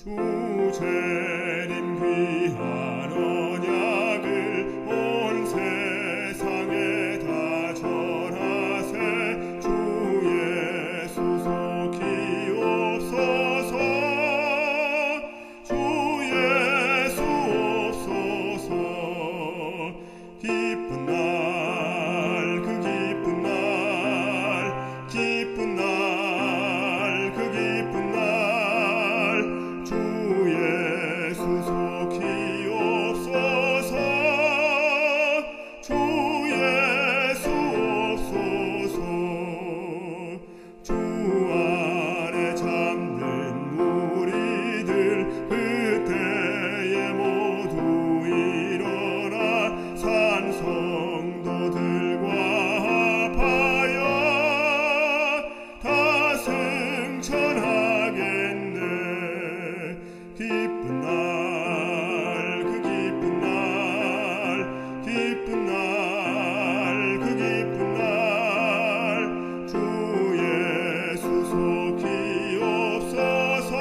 주재림 귀한 언약을 온 세상에 다 전하세. 주 예수 속히 옵소서. 주 예수 옵소서. 기쁜 날, 그 기쁜 날, 기쁜 날, 그 기쁜 날, 주 예수 속히 옵소서. 주 예수 옵소서. 주 안에 잠든 무리들 그때에 모두 일어나 산 성도들과 합하여 다 승천하겠네. 기쁜 날, 그 기쁜 날, 기쁜 날, 그 기쁜 날, 주 예수 속히 옵소서.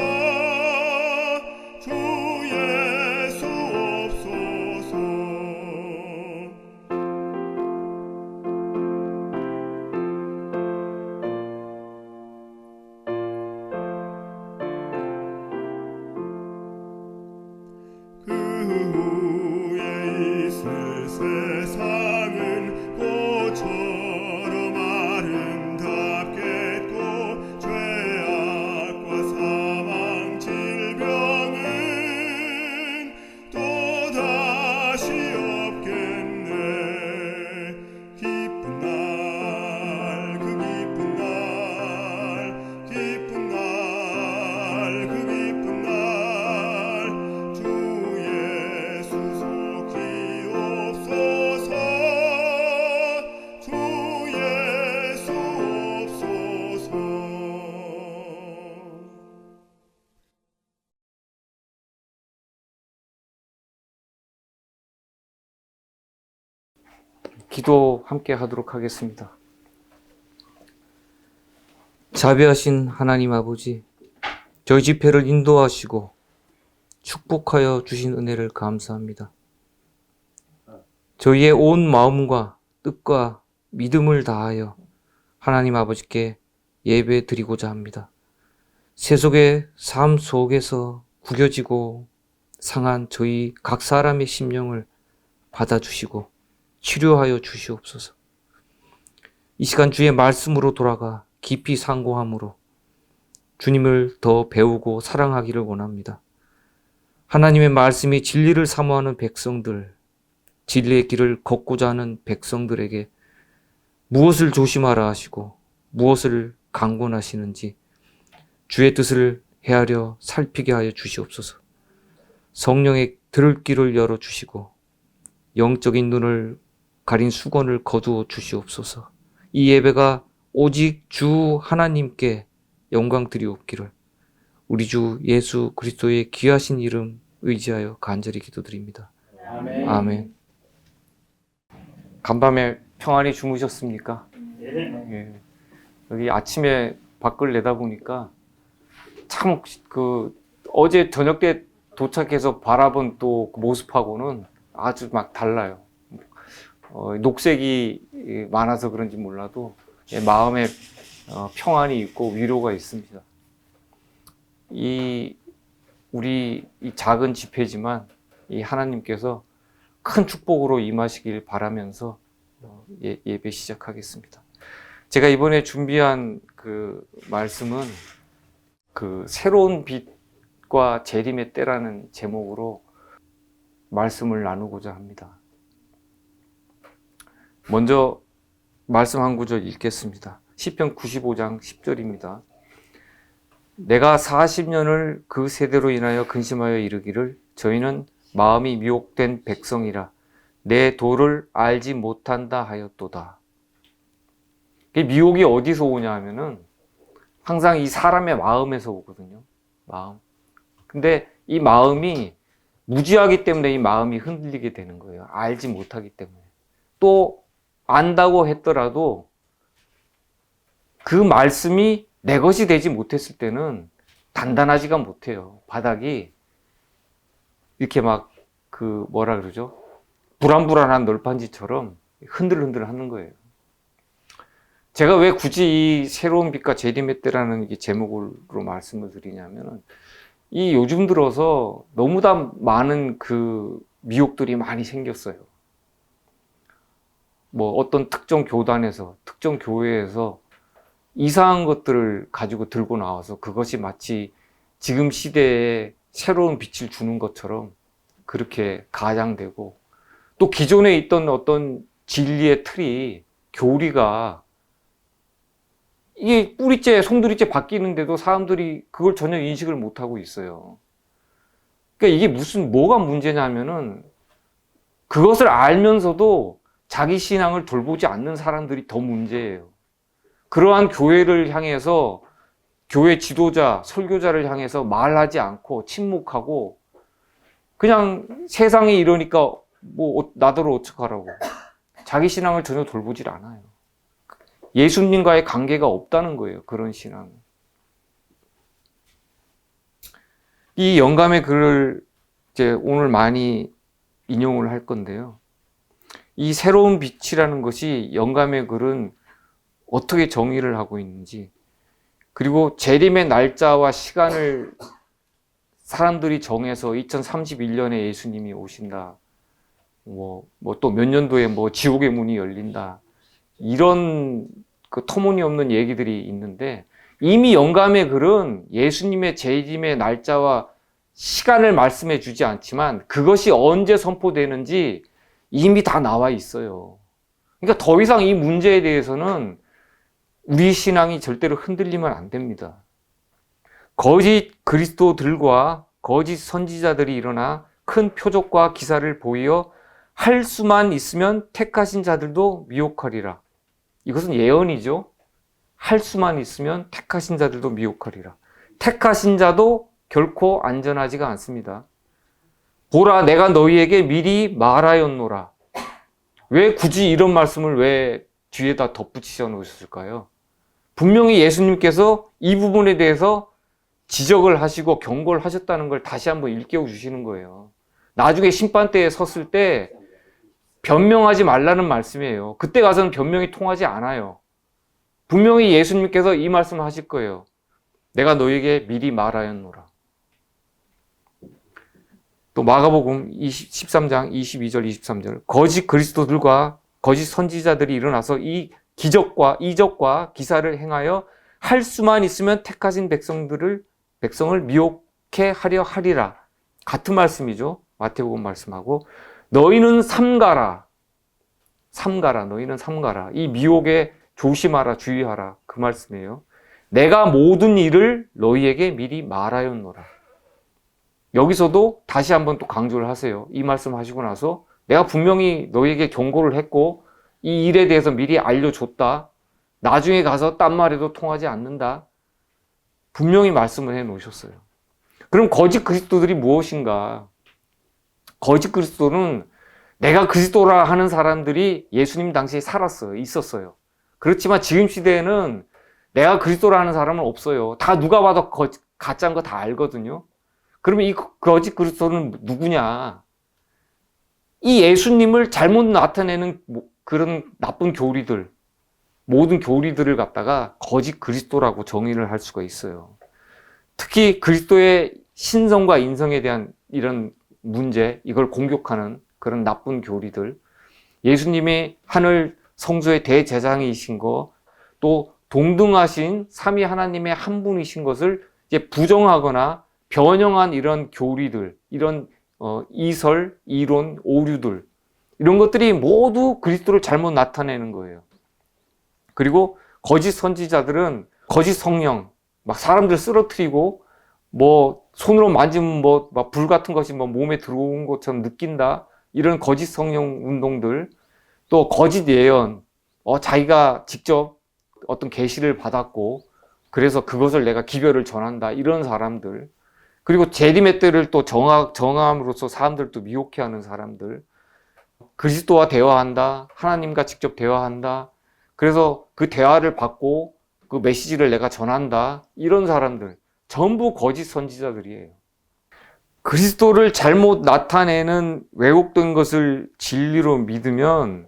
주 예수 옵소서. 그 후에 있을 세상은 꽃처럼 아름답겠고 죄악과 사망 질병은 또다시 없겠네. 기쁜 날, 그 기쁜 날, 기쁜 날, 그 기쁜 날, 주 예수 속히 옵소서. 주 예수 옵소서. 기도 함께 하도록 하겠습니다. 자비하신 하나님 아버지, 저희 집회를 인도하시고 축복하여 주신 은혜를 감사합니다. 저희의 온 마음과 뜻과 믿음을 다하여 하나님 아버지께 예배 드리고자 합니다. 세속의 삶 속에서 구겨지고 상한 저희 각 사람의 심령을 받아주시고 치료하여 주시옵소서. 이 시간 주의 말씀으로 돌아가 깊이 상고함으로 주님을 더 배우고 사랑하기를 원합니다. 하나님의 말씀이 진리를 사모하는 백성들, 진리의 길을 걷고자 하는 백성들에게 무엇을 조심하라 하시고 무엇을 강권하시는지 주의 뜻을 헤아려 살피게 하여 주시옵소서. 성령의 들을 길을 열어주시고 영적인 눈을 가린 수건을 거두어 주시옵소서. 이 예배가 오직 주 하나님께 영광 드리옵기를 우리 주 예수 그리스도의 귀하신 이름 의지하여 간절히 기도드립니다. 아멘. 아멘. 간밤에 평안히 주무셨습니까? 예. 여기 아침에 밖을 내다보니까 참 어제 저녁 때 도착해서 바라본 또 그 모습하고는 아주 막 달라요. 녹색이 많아서 그런지 몰라도 마음에 평안이 있고 위로가 있습니다. 우리 이 작은 집회지만 이 하나님께서 큰 축복으로 임하시길 바라면서 예배 시작하겠습니다. 제가 이번에 준비한 그 말씀은 그 새로운 빛과 재림의 때라는 제목으로 말씀을 나누고자 합니다. 먼저 말씀 한 구절 읽겠습니다. 시편 95장 10절입니다. 내가 40년을 그 세대로 인하여 근심하여 이르기를 저희는 마음이 미혹된 백성이라 내 도를 알지 못한다 하였도다. 미혹이 어디서 오냐 하면은 항상 이 사람의 마음에서 오거든요. 마음. 근데 이 마음이 무지하기 때문에 이 마음이 흔들리게 되는 거예요. 알지 못하기 때문에. 또 안다고 했더라도 그 말씀이 내 것이 되지 못했을 때는 단단하지가 못해요. 바닥이 이렇게 막 그 뭐라 그러죠? 불안불안한 널판지처럼 흔들흔들 하는 거예요. 제가 왜 굳이 이 새로운 빛과 제디메떼라는 제목으로 말씀을 드리냐면은 이 요즘 들어서 너무나 많은 그 미혹들이 많이 생겼어요. 뭐 어떤 특정 교단에서, 특정 교회에서 이상한 것들을 가지고 들고 나와서 그것이 마치 지금 시대에 새로운 빛을 주는 것처럼 그렇게 가장되고, 또 기존에 있던 어떤 진리의 틀이, 교리가 이게 뿌리째, 송두리째 바뀌는데도 사람들이 그걸 전혀 인식을 못하고 있어요. 그러니까 이게 뭐가 문제냐면은 그것을 알면서도 자기 신앙을 돌보지 않는 사람들이 더 문제예요. 그러한 교회를 향해서, 교회 지도자, 설교자를 향해서 말하지 않고 침묵하고 그냥 세상이 이러니까 뭐 나더러 어떡하라고, 자기 신앙을 전혀 돌보질 않아요. 예수님과의 관계가 없다는 거예요. 그런 신앙은. 이 영감의 글을 이제 오늘 많이 인용을 할 건데요. 이 새로운 빛이라는 것이, 영감의 글은 어떻게 정의를 하고 있는지, 그리고 재림의 날짜와 시간을 사람들이 정해서 2031년에 예수님이 오신다, 뭐 또 몇 년도에 뭐 지옥의 문이 열린다, 이런 그 터무니없는 얘기들이 있는데, 이미 영감의 글은 예수님의 재림의 날짜와 시간을 말씀해 주지 않지만 그것이 언제 선포되는지 이미 다 나와 있어요. 그러니까 더 이상 이 문제에 대해서는 우리 신앙이 절대로 흔들리면 안 됩니다. 거짓 그리스도들과 거짓 선지자들이 일어나 큰 표적과 기사를 보이어 할 수만 있으면 택하신 자들도 미혹하리라. 이것은 예언이죠. 할 수만 있으면 택하신 자들도 미혹하리라. 택하신 자도 결코 안전하지가 않습니다. 보라, 내가 너희에게 미리 말하였노라. 왜 굳이 이런 말씀을 왜 뒤에다 덧붙이셔 놓으셨을까요? 분명히 예수님께서 이 부분에 대해서 지적을 하시고 경고를 하셨다는 걸 다시 한번 일깨워 주시는 거예요. 나중에 심판대에 섰을 때 변명하지 말라는 말씀이에요. 그때 가서는 변명이 통하지 않아요. 분명히 예수님께서 이 말씀을 하실 거예요. 내가 너에게 미리 말하였노라. 또 마가복음 13장 22절 23절, 거짓 그리스도들과 거짓 선지자들이 일어나서 이 기적과 이적과 기사를 행하여 할 수만 있으면 택하신 백성을 미혹해 하려 하리라. 같은 말씀이죠. 마태복음 말씀하고, 너희는 삼가라. 너희는 삼가라. 이 미혹에 조심하라, 주의하라. 그 말씀이에요. 내가 모든 일을 너희에게 미리 말하였노라. 여기서도 다시 한번 또 강조를 하세요. 이 말씀 하시고 나서 내가 분명히 너희에게 경고를 했고 이 일에 대해서 미리 알려줬다. 나중에 가서 딴 말해도 통하지 않는다. 분명히 말씀을 해 놓으셨어요. 그럼 거짓 그리스도들이 무엇인가? 거짓 그리스도는 내가 그리스도라 하는 사람들이 예수님 당시에 살았어요. 있었어요. 그렇지만 지금 시대에는 내가 그리스도라 하는 사람은 없어요. 다 누가 봐도 가짜인 거 다 알거든요. 그러면 이 거짓 그리스도는 누구냐? 이 예수님을 잘못 나타내는 그런 나쁜 교리들, 모든 교리들을 갖다가 거짓 그리스도라고 정의를 할 수가 있어요. 특히 그리스도의 신성과 인성에 대한 이런 문제, 이걸 공격하는 그런 나쁜 교리들, 예수님이 하늘 성소의 대제사장이신 거, 또 동등하신 삼위 하나님의 한 분이신 것을 이제 부정하거나 변형한 이런 교리들, 이런 이설, 이론, 오류들, 이런 것들이 모두 그리스도를 잘못 나타내는 거예요. 그리고 거짓 선지자들은 거짓 성령, 막 사람들 쓰러뜨리고 뭐 손으로 만지면 뭐 막 불 같은 것이 뭐 몸에 들어온 것처럼 느낀다, 이런 거짓 성령 운동들, 또 거짓 예언, 자기가 직접 어떤 계시를 받았고 그래서 그것을 내가 기별을 전한다, 이런 사람들, 그리고 재림의 때를 또 정함으로써 사람들도 미혹해 하는 사람들, 그리스도와 대화한다, 하나님과 직접 대화한다, 그래서 그 대화를 받고 그 메시지를 내가 전한다, 이런 사람들, 전부 거짓 선지자들이에요. 그리스도를 잘못 나타내는 왜곡된 것을 진리로 믿으면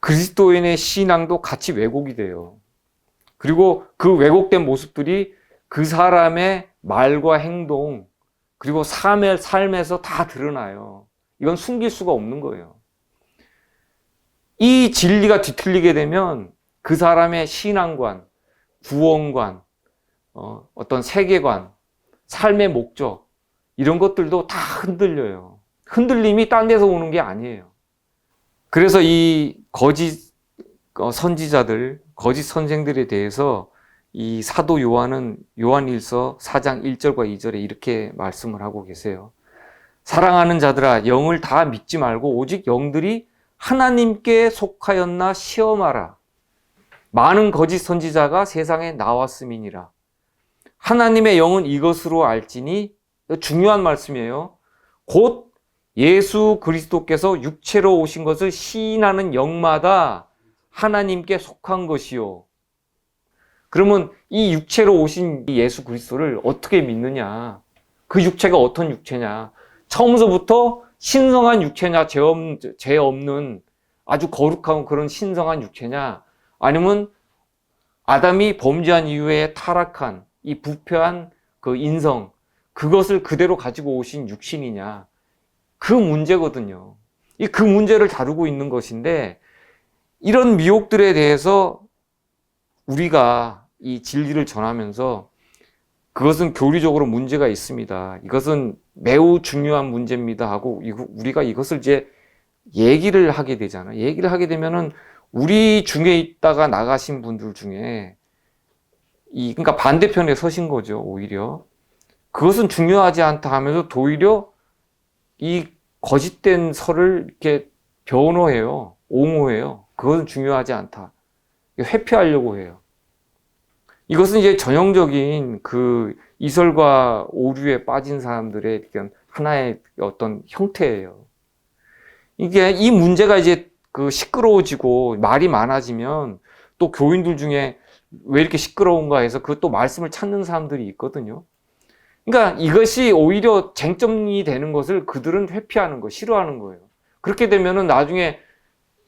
그리스도인의 신앙도 같이 왜곡이 돼요. 그리고 그 왜곡된 모습들이 그 사람의 말과 행동, 그리고 삶에서 다 드러나요. 이건 숨길 수가 없는 거예요. 이 진리가 뒤틀리게 되면 그 사람의 신앙관, 구원관, 어떤 세계관, 삶의 목적, 이런 것들도 다 흔들려요. 흔들림이 딴 데서 오는 게 아니에요. 그래서 이 거짓 선지자들, 거짓 선생들에 대해서 이 사도 요한은 요한일서 4장 1절과 2절에 이렇게 말씀을 하고 계세요. 사랑하는 자들아, 영을 다 믿지 말고 오직 영들이 하나님께 속하였나 시험하라. 많은 거짓 선지자가 세상에 나왔음이니라. 하나님의 영은 이것으로 알지니, 중요한 말씀이에요. 곧 예수 그리스도께서 육체로 오신 것을 시인하는 영마다 하나님께 속한 것이요. 그러면 이 육체로 오신 예수 그리스도를 어떻게 믿느냐? 그 육체가 어떤 육체냐? 처음서부터 신성한 육체냐, 죄 없는 아주 거룩한 그런 신성한 육체냐, 아니면 아담이 범죄한 이후에 타락한 이 부패한 그 인성, 그것을 그대로 가지고 오신 육신이냐, 그 문제거든요. 그 문제를 다루고 있는 것인데, 이런 미혹들에 대해서 우리가 이 진리를 전하면서 그것은 교리적으로 문제가 있습니다. 이것은 매우 중요한 문제입니다 하고 우리가 이것을 이제 얘기를 하게 되잖아요. 얘기를 하게 되면은 우리 중에 있다가 나가신 분들 중에 그러니까 반대편에 서신 거죠. 오히려 그것은 중요하지 않다 하면서 오히려 이 거짓된 설을 이렇게 변호해요. 옹호해요. 그것은 중요하지 않다. 회피하려고 해요. 이것은 이제 전형적인 그 이설과 오류에 빠진 사람들의 하나의 어떤 형태예요. 이게 이 문제가 이제 그 시끄러워지고 말이 많아지면 또 교인들 중에 왜 이렇게 시끄러운가 해서 그 또 말씀을 찾는 사람들이 있거든요. 그러니까 이것이 오히려 쟁점이 되는 것을 그들은 회피하는 거, 싫어하는 거예요. 그렇게 되면은 나중에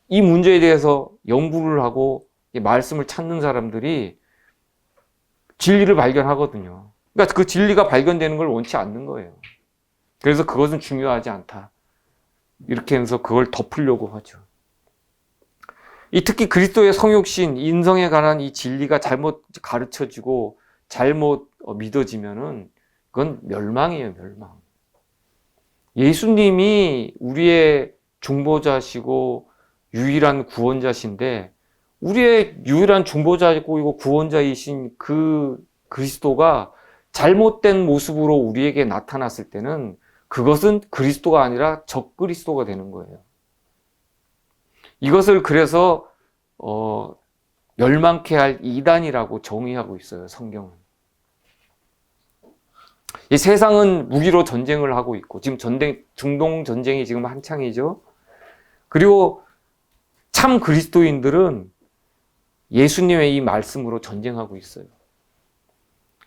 이 문제에 대해서 연구를 하고 말씀을 찾는 사람들이 진리를 발견하거든요. 그러니까 그 진리가 발견되는 걸 원치 않는 거예요. 그래서 그것은 중요하지 않다. 이렇게 해서 그걸 덮으려고 하죠. 특히 그리스도의 성육신, 인성에 관한 이 진리가 잘못 가르쳐지고 잘못 믿어지면은 그건 멸망이에요, 멸망. 예수님이 우리의 중보자시고 유일한 구원자신데 우리의 유일한 중보자이고 구원자이신 그 그리스도가 잘못된 모습으로 우리에게 나타났을 때는 그것은 그리스도가 아니라 적그리스도가 되는 거예요. 이것을 그래서 멸망케 할 이단이라고 정의하고 있어요, 성경은. 이 세상은 무기로 전쟁을 하고 있고 지금 중동 전쟁이 지금 한창이죠. 그리고 참 그리스도인들은 예수님의 이 말씀으로 전쟁하고 있어요.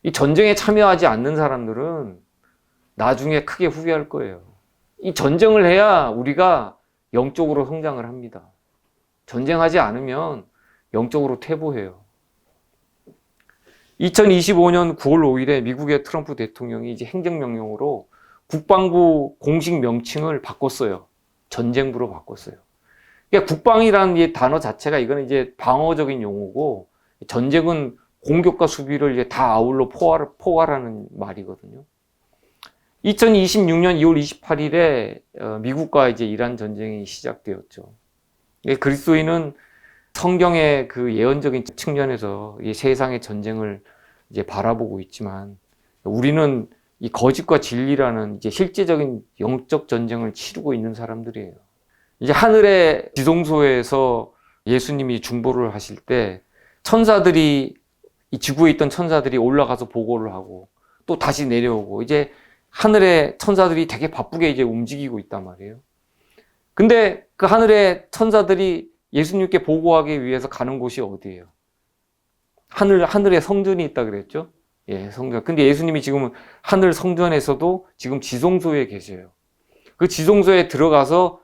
이 전쟁에 참여하지 않는 사람들은 나중에 크게 후회할 거예요. 이 전쟁을 해야 우리가 영적으로 성장을 합니다. 전쟁하지 않으면 영적으로 퇴보해요. 2025년 9월 5일에 미국의 트럼프 대통령이 이제 행정명령으로 국방부 공식 명칭을 바꿨어요. 전쟁부로 바꿨어요. 그러니까 국방이라는 이 단어 자체가 이거는 이제 방어적인 용어고 전쟁은 공격과 수비를 이제 다 아울러 포괄하는 말이거든요. 2026년 2월 28일에 미국과 이제 이란 전쟁이 시작되었죠. 그리스도인은 성경의 그 예언적인 측면에서 이 세상의 전쟁을 이제 바라보고 있지만 우리는 이 거짓과 진리라는 이제 실제적인 영적 전쟁을 치르고 있는 사람들이에요. 이제 하늘의 지성소에서 예수님이 중보를 하실 때 천사들이 이 지구에 있던 천사들이 올라가서 보고를 하고 또 다시 내려오고 이제 하늘의 천사들이 되게 바쁘게 이제 움직이고 있단 말이에요. 근데 그 하늘의 천사들이 예수님께 보고하기 위해서 가는 곳이 어디예요? 하늘에 성전이 있다 그랬죠? 예, 성전. 근데 예수님이 지금 하늘 성전에서도 지금 지성소에 계셔요. 그 지성소에 들어가서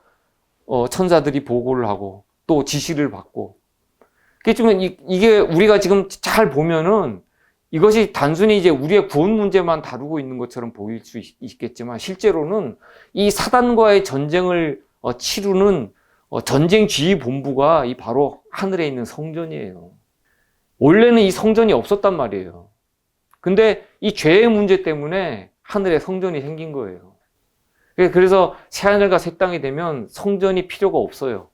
천사들이 보고를 하고 또 지시를 받고. 이게 우리가 지금 잘 보면은 이것이 단순히 이제 우리의 구원 문제만 다루고 있는 것처럼 보일 수 있겠지만 실제로는 이 사단과의 전쟁을 치르는 전쟁 지휘 본부가 이 바로 하늘에 있는 성전이에요. 원래는 이 성전이 없었단 말이에요. 근데 이 죄의 문제 때문에 하늘에 성전이 생긴 거예요. 그래서 새하늘과 새 땅이 되면 성전이 필요가 없어요.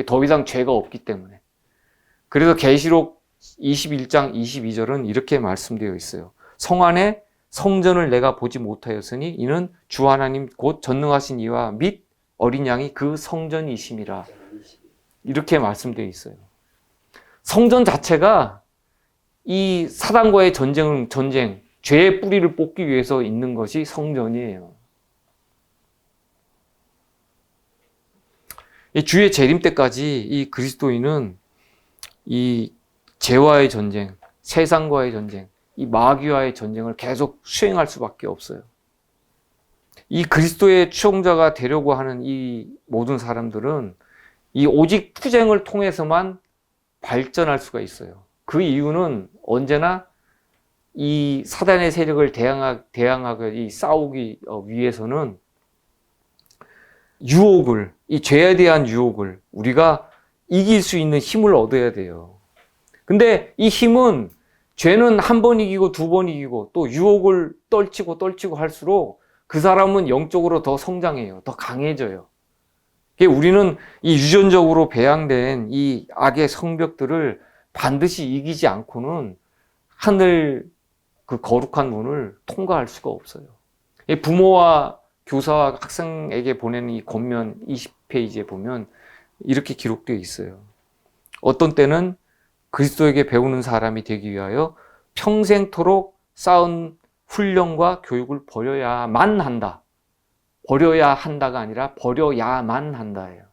더 이상 죄가 없기 때문에. 그래서 계시록 21장 22절은 이렇게 말씀되어 있어요. 성 안에 성전을 내가 보지 못하였으니 이는 주 하나님 곧 전능하신 이와 및 어린 양이 그 성전이심이라. 이렇게 말씀되어 있어요. 성전 자체가 이 사단과의 전쟁, 죄의 뿌리를 뽑기 위해서 있는 것이 성전이에요. 주의 재림 때까지 이 그리스도인은 이 죄와의 전쟁, 세상과의 전쟁, 이 마귀와의 전쟁을 계속 수행할 수밖에 없어요. 이 그리스도의 추종자가 되려고 하는 이 모든 사람들은 이 오직 투쟁을 통해서만 발전할 수가 있어요. 그 이유는 언제나 이 사단의 세력을 대항하기 싸우기 위해서는 유혹을, 이 죄에 대한 유혹을 우리가 이길 수 있는 힘을 얻어야 돼요. 근데 이 힘은 죄는 한 번 이기고 두 번 이기고 또 유혹을 떨치고 할수록 그 사람은 영적으로 더 성장해요. 더 강해져요. 우리는 이 유전적으로 배양된 이 악의 성벽들을 반드시 이기지 않고는 하늘 그 거룩한 문을 통과할 수가 없어요. 부모와 교사와 학생에게 보내는 이 권면 20페이지에 보면 이렇게 기록되어 있어요. 어떤 때는 그리스도에게 배우는 사람이 되기 위하여 평생토록 쌓은 훈련과 교육을 버려야만 한다. 버려야 한다가 아니라 버려야만 한다예요.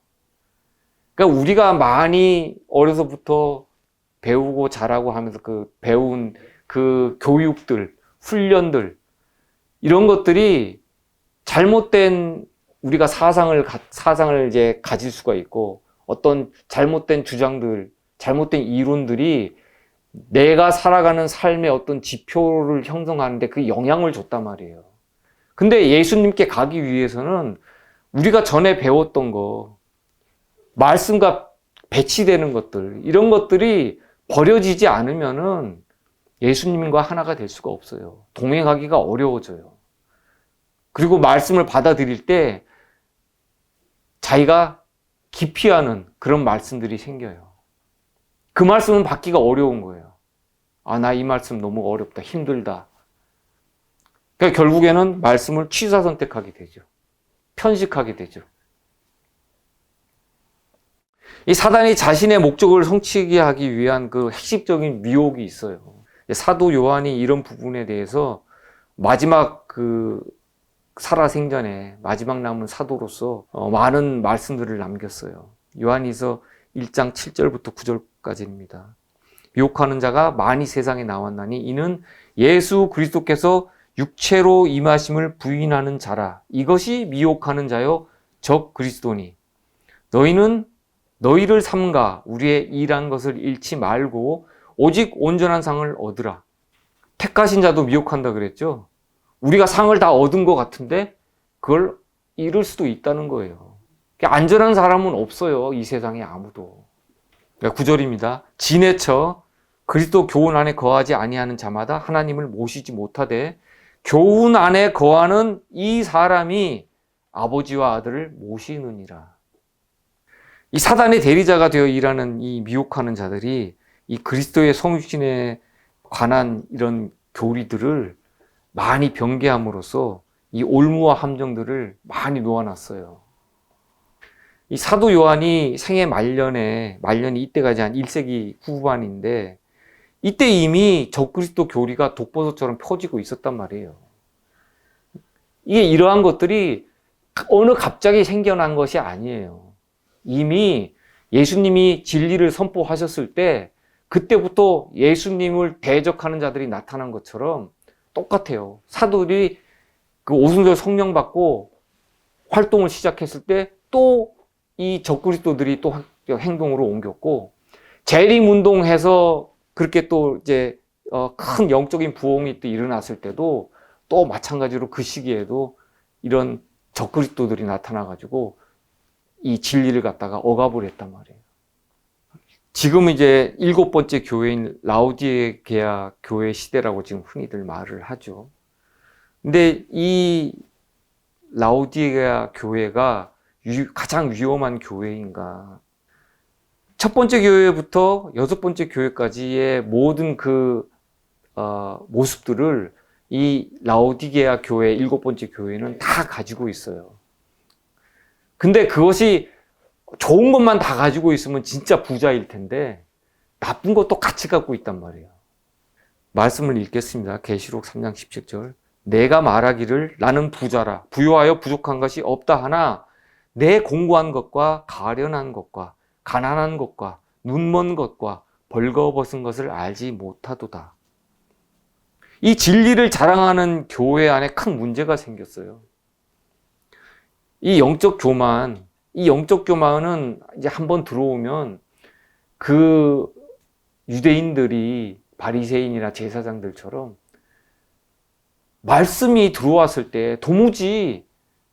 그러니까 우리가 많이 어려서부터 배우고 자라고 하면서 그 배운 그 교육들, 훈련들 이런 것들이 잘못된 우리가 사상을 이제 가질 수가 있고 어떤 잘못된 주장들, 잘못된 이론들이 내가 살아가는 삶의 어떤 지표를 형성하는데 그 영향을 줬단 말이에요. 근데 예수님께 가기 위해서는 우리가 전에 배웠던 거, 말씀과 배치되는 것들, 이런 것들이 버려지지 않으면은 예수님과 하나가 될 수가 없어요. 동행하기가 어려워져요. 그리고 말씀을 받아들일 때 자기가 기피하는 그런 말씀들이 생겨요. 그 말씀은 받기가 어려운 거예요. 아, 나 이 말씀 너무 어렵다, 힘들다. 그러니까 결국에는 말씀을 취사 선택하게 되죠. 편식하게 되죠. 이 사단이 자신의 목적을 성취하게 하기 위한 그 핵심적인 미혹이 있어요. 사도 요한이 이런 부분에 대해서 마지막 그 살아생전에 마지막 남은 사도로서 많은 말씀들을 남겼어요. 요한이서 1장 7절부터 9절까지입니다. 미혹하는 자가 많이 세상에 나왔나니 이는 예수 그리스도께서 육체로 임하심을 부인하는 자라. 이것이 미혹하는 자요 적 그리스도니. 너희는 너희를 삼가 우리의 일한 것을 잃지 말고 오직 온전한 상을 얻으라. 택하신 자도 미혹한다 그랬죠. 우리가 상을 다 얻은 것 같은데 그걸 잃을 수도 있다는 거예요. 안전한 사람은 없어요. 이 세상에 아무도. 9절입니다. 지내쳐 그리스도 교훈 안에 거하지 아니하는 자마다 하나님을 모시지 못하되 교훈 안에 거하는 이 사람이 아버지와 아들을 모시느니라. 이 사단의 대리자가 되어 일하는 이 미혹하는 자들이 이 그리스도의 성육신에 관한 이런 교리들을 많이 변개함으로써 이 올무와 함정들을 많이 놓아놨어요. 이 사도 요한이 생애 말년이 이때까지 한 1세기 후반인데 이때 이미 적그리스도 교리가 독버섯처럼 퍼지고 있었단 말이에요. 이게 이러한 것들이 어느 갑자기 생겨난 것이 아니에요. 이미 예수님이 진리를 선포하셨을 때 그때부터 예수님을 대적하는 자들이 나타난 것처럼 똑같아요. 사도들이 그 오순절 성령 받고 활동을 시작했을 때 또 이 적그리스도들이 또 행동으로 옮겼고, 재림 운동해서 그렇게 또 이제 큰 영적인 부흥이 또 일어났을 때도 또 마찬가지로 그 시기에도 이런 적그리스도들이 나타나가지고 이 진리를 갖다가 억압을 했단 말이에요. 지금 이제 7번째 교회인 라오디게아 교회 시대라고 지금 흔히들 말을 하죠. 근데 이 라오디게아 교회가 가장 위험한 교회인가? 첫 번째 교회부터 6번째 교회까지의 모든 그 모습들을 이 라오디게아 교회 7번째 교회는 다 가지고 있어요. 근데 그것이 좋은 것만 다 가지고 있으면 진짜 부자일 텐데 나쁜 것도 같이 갖고 있단 말이에요. 말씀을 읽겠습니다. 계시록 3장 17절. 내가 말하기를 나는 부자라 부유하여 부족한 것이 없다 하나 내 공고한 것과 가련한 것과 가난한 것과 눈먼 것과 벌거벗은 것을 알지 못하도다. 이 진리를 자랑하는 교회 안에 큰 문제가 생겼어요. 이 영적 교만은 이제 한번 들어오면 그 유대인들이 바리새인이나 제사장들처럼 말씀이 들어왔을 때 도무지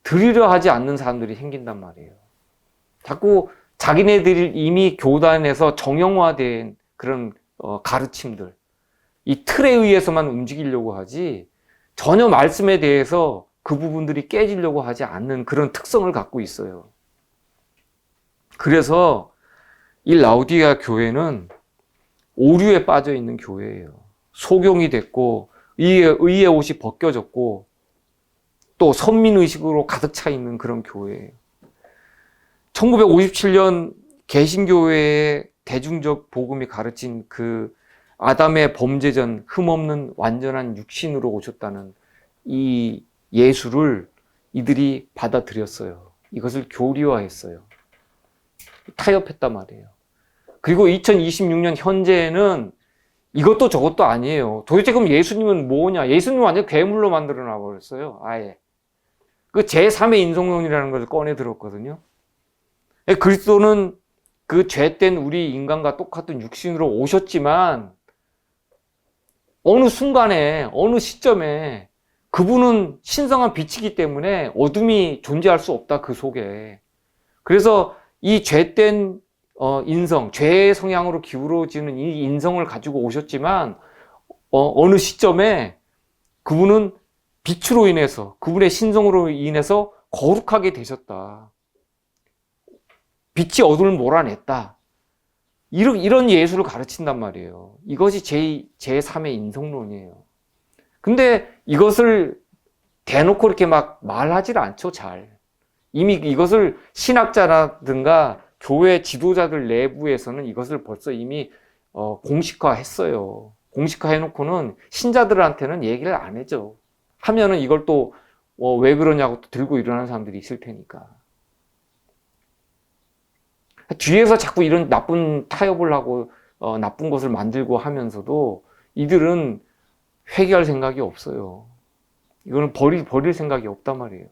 들으려 하지 않는 사람들이 생긴단 말이에요. 자꾸 자기네들이 이미 교단에서 정형화된 그런 가르침들, 이 틀에 의해서만 움직이려고 하지 전혀 말씀에 대해서 그 부분들이 깨지려고 하지 않는 그런 특성을 갖고 있어요. 그래서 이 라오디게아 교회는 오류에 빠져 있는 교회예요. 소경이 됐고 의의 옷이 벗겨졌고 또 선민의식으로 가득 차 있는 그런 교회예요. 1957년 개신교회의 대중적 복음이 가르친 그 아담의 범죄 전 흠없는 완전한 육신으로 오셨다는 이 예수를 이들이 받아들였어요. 이것을 교리화했어요. 타협했단 말이에요. 그리고 2026년 현재는 이것도 저것도 아니에요. 도대체 그럼 예수님은 뭐냐? 예수님은 완전 괴물로 만들어 놔버렸어요. 아예. 그 제3의 인성론이라는 것을 꺼내 들었거든요. 그리스도는 그 죄된 우리 인간과 똑같은 육신으로 오셨지만 어느 순간에 어느 시점에 그분은 신성한 빛이기 때문에 어둠이 존재할 수 없다 그 속에. 그래서 이 죄된 인성, 죄의 성향으로 기울어지는 이 인성을 가지고 오셨지만 어느 시점에 그분은 빛으로 인해서 그분의 신성으로 인해서 거룩하게 되셨다. 빛이 어둠을 몰아냈다. 이런 예수를 가르친단 말이에요. 이것이 제3의 인성론이에요. 근데 이것을 대놓고 이렇게 막 말하지를 않죠, 잘. 이미 이것을 신학자라든가 교회 지도자들 내부에서는 이것을 벌써 이미 공식화했어요. 공식화해놓고는 신자들한테는 얘기를 안 해줘. 하면은 이걸 또 왜 그러냐고 또 들고 일어나는 사람들이 있을 테니까. 뒤에서 자꾸 이런 나쁜 타협을 하고 나쁜 것을 만들고 하면서도 이들은 회개할 생각이 없어요. 이거는 버릴 생각이 없단 말이에요.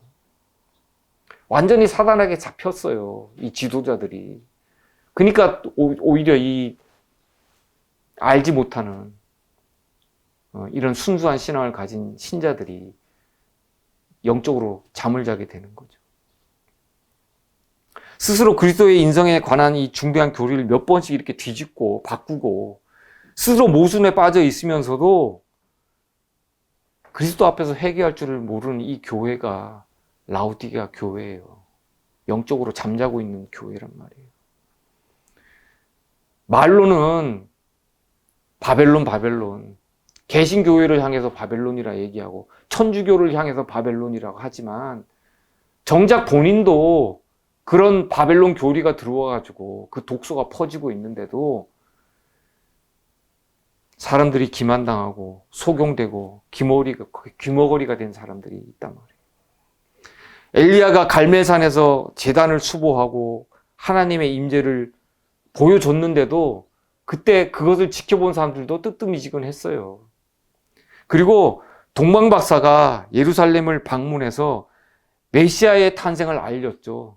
완전히 사단에게 잡혔어요. 이 지도자들이. 그러니까 오히려 이 알지 못하는 이런 순수한 신앙을 가진 신자들이 영적으로 잠을 자게 되는 거죠. 스스로 그리스도의 인성에 관한 이 중대한 교리를 몇 번씩 이렇게 뒤집고 바꾸고 스스로 모순에 빠져 있으면서도 그리스도 앞에서 회개할 줄을 모르는 이 교회가 라오디게아 교회예요. 영적으로 잠자고 있는 교회란 말이에요. 말로는 바벨론, 개신교회를 향해서 바벨론이라 얘기하고 천주교를 향해서 바벨론이라고 하지만 정작 본인도 그런 바벨론 교리가 들어와가지고 그 독소가 퍼지고 있는데도 사람들이 기만당하고 소경되고 귀머거리가 된 사람들이 있단 말이에요. 엘리야가 갈멜산에서 제단을 수보하고 하나님의 임재를 보여줬는데도 그때 그것을 지켜본 사람들도 뜨뜻미지근했어요. 그리고 동방박사가 예루살렘을 방문해서 메시아의 탄생을 알렸죠.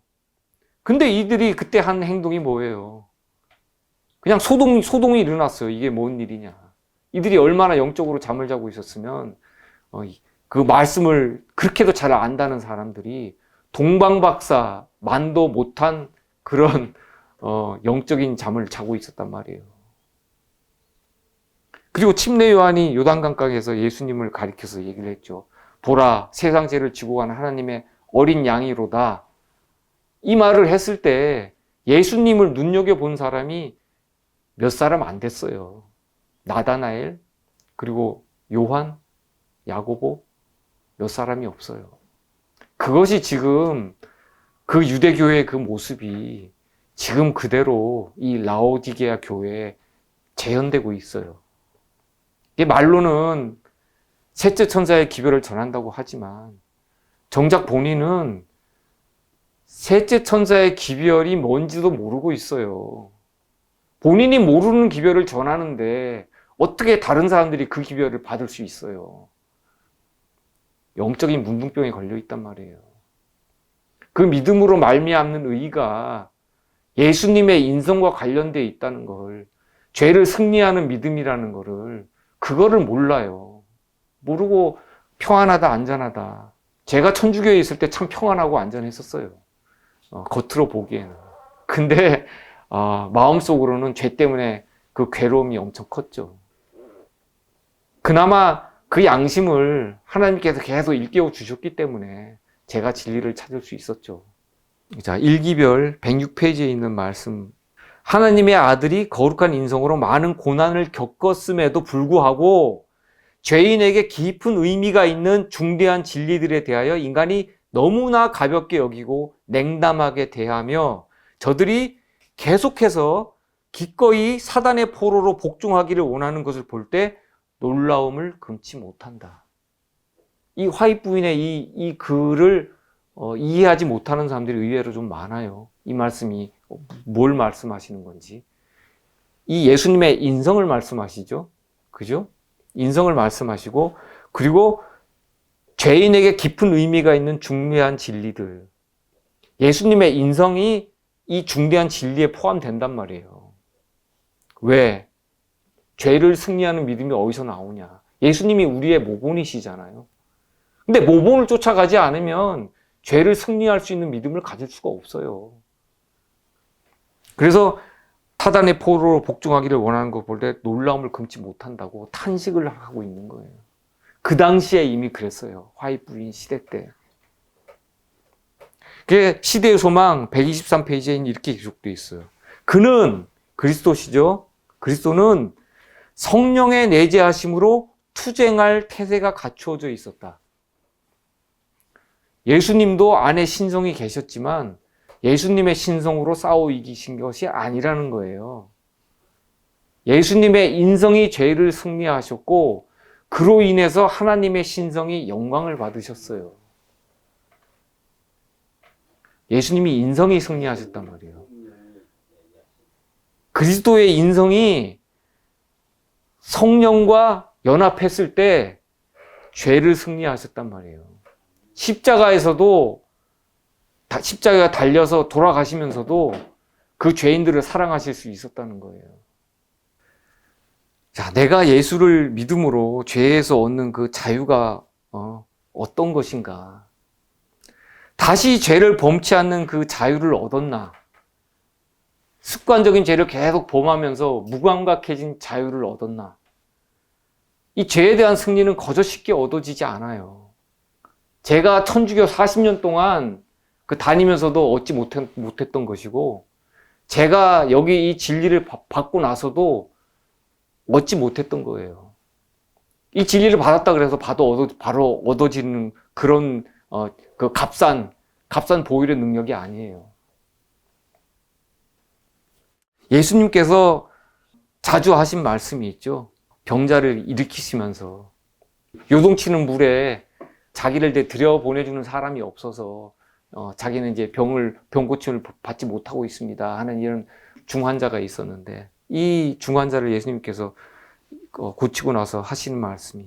근데 이들이 그때 한 행동이 뭐예요? 그냥 소동이 일어났어요. 이게 뭔 일이냐. 이들이 얼마나 영적으로 잠을 자고 있었으면 그 말씀을 그렇게도 잘 안다는 사람들이 동방박사만도 못한 그런 영적인 잠을 자고 있었단 말이에요. 그리고 침례 요한이 요단강가에서 예수님을 가리켜서 얘기를 했죠. 보라, 세상 죄를 지고 가는 하나님의 어린 양이로다. 이 말을 했을 때 예수님을 눈여겨본 사람이 몇 사람 안 됐어요. 나다나엘, 그리고 요한, 야고보, 몇 사람이 없어요. 그것이 지금 그 유대교회의 그 모습이 지금 그대로 이 라오디게아 교회에 재현되고 있어요. 이게 말로는 셋째 천사의 기별을 전한다고 하지만 정작 본인은 셋째 천사의 기별이 뭔지도 모르고 있어요. 본인이 모르는 기별을 전하는데 어떻게 다른 사람들이 그 기별을 받을 수 있어요? 영적인 문둥병에 걸려 있단 말이에요. 그 믿음으로 말미암는 의가 예수님의 인성과 관련되어 있다는 걸, 죄를 승리하는 믿음이라는 거를, 그거를 몰라요. 모르고 평안하다, 안전하다. 제가 천주교에 있을 때 참 평안하고 안전했었어요. 겉으로 보기에는. 근데 마음속으로는 죄 때문에 그 괴로움이 엄청 컸죠. 그나마 그 양심을 하나님께서 계속 일깨워 주셨기 때문에 제가 진리를 찾을 수 있었죠. 자, 일기별 106페이지에 있는 말씀. 하나님의 아들이 거룩한 인성으로 많은 고난을 겪었음에도 불구하고 죄인에게 깊은 의미가 있는 중대한 진리들에 대하여 인간이 너무나 가볍게 여기고 냉담하게 대하며 저들이 계속해서 기꺼이 사단의 포로로 복종하기를 원하는 것을 볼 때 놀라움을 금치 못한다. 이 화입 부인의 이 글을 이해하지 못하는 사람들이 의외로 좀 많아요. 이 말씀이 뭘 말씀하시는 건지. 이 예수님의 인성을 말씀하시죠. 그죠? 인성을 말씀하시고, 그리고 죄인에게 깊은 의미가 있는 중대한 진리들. 예수님의 인성이 이 중대한 진리에 포함된단 말이에요. 왜? 죄를 승리하는 믿음이 어디서 나오냐? 예수님이 우리의 모본이시잖아요. 근데 모본을 쫓아가지 않으면 죄를 승리할 수 있는 믿음을 가질 수가 없어요. 그래서 사단의 포로로 복종하기를 원하는 거 볼 때 놀라움을 금치 못한다고 탄식을 하고 있는 거예요. 그 당시에 이미 그랬어요. 화입 부인 시대 때. 그게 시대의 소망 123페이지에 이렇게 기록되어 있어요. 그는 그리스도시죠. 그리스도는 성령의 내재하심으로 투쟁할 태세가 갖추어져 있었다. 예수님도 안에 신성이 계셨지만 예수님의 신성으로 싸워 이기신 것이 아니라는 거예요. 예수님의 인성이 죄를 승리하셨고 그로 인해서 하나님의 신성이 영광을 받으셨어요. 예수님이 인성이 승리하셨단 말이에요. 그리스도의 인성이 성령과 연합했을 때 죄를 승리하셨단 말이에요. 십자가에서도 십자가가 달려서 돌아가시면서도 그 죄인들을 사랑하실 수 있었다는 거예요. 자, 내가 예수를 믿음으로 죄에서 얻는 그 자유가 어떤 것인가? 다시 죄를 범치 않는 그 자유를 얻었나? 습관적인 죄를 계속 범하면서 무감각해진 자유를 얻었나? 이 죄에 대한 승리는 거저 쉽게 얻어지지 않아요. 제가 천주교 40년 동안 다니면서도 얻지 못했던 것이고, 제가 여기 이 진리를 받고 나서도 얻지 못했던 거예요. 이 진리를 받았다 그래서 바로 얻어지는 그런 그 값싼 보혈의 능력이 아니에요. 예수님께서 자주 하신 말씀이 있죠. 병자를 일으키시면서 요동치는 물에 자기를 들여보내주는 사람이 없어서 자기는 이제 병 고침을 받지 못하고 있습니다 하는 이런 중환자가 있었는데, 이 중환자를 예수님께서 고치고 나서 하시는 말씀이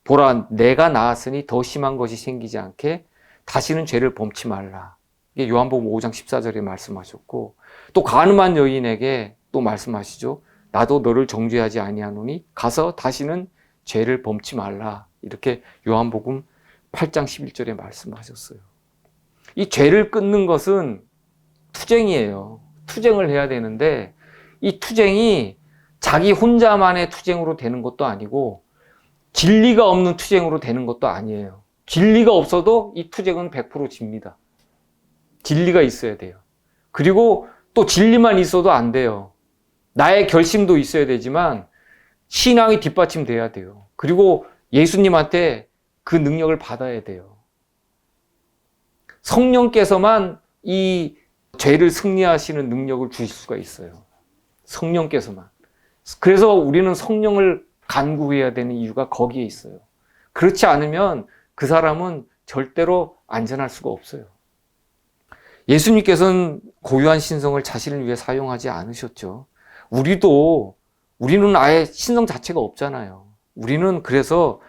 보라 내가 나았으니 더 심한 것이 생기지 않게 다시는 죄를 범치 말라. 이게 요한복음 5장 14절에 말씀하셨고 또 간음한 여인에게 또 말씀하시죠. 나도 너를 정죄하지 아니하노니 가서 다시는 죄를 범치 말라. 이렇게 요한복음 8장 11절에 말씀하셨어요. 이 죄를 끊는 것은 투쟁이에요. 투쟁을 해야 되는데 이 투쟁이 자기 혼자만의 투쟁으로 되는 것도 아니고 진리가 없는 투쟁으로 되는 것도 아니에요. 진리가 없어도 이 투쟁은 100% 집니다. 진리가 있어야 돼요. 그리고 또 진리만 있어도 안 돼요. 나의 결심도 있어야 되지만 신앙이 뒷받침돼야 돼요. 그리고 예수님한테 그 능력을 받아야 돼요. 성령께서만 이 죄를 승리하시는 능력을 주실 수가 있어요. 성령께서만. 그래서 우리는 성령을 간구해야 되는 이유가 거기에 있어요. 그렇지 않으면 그 사람은 절대로 안전할 수가 없어요. 예수님께서는 고유한 신성을 자신을 위해 사용하지 않으셨죠. 우리는 아예 신성 자체가 없잖아요. 우리는 그래서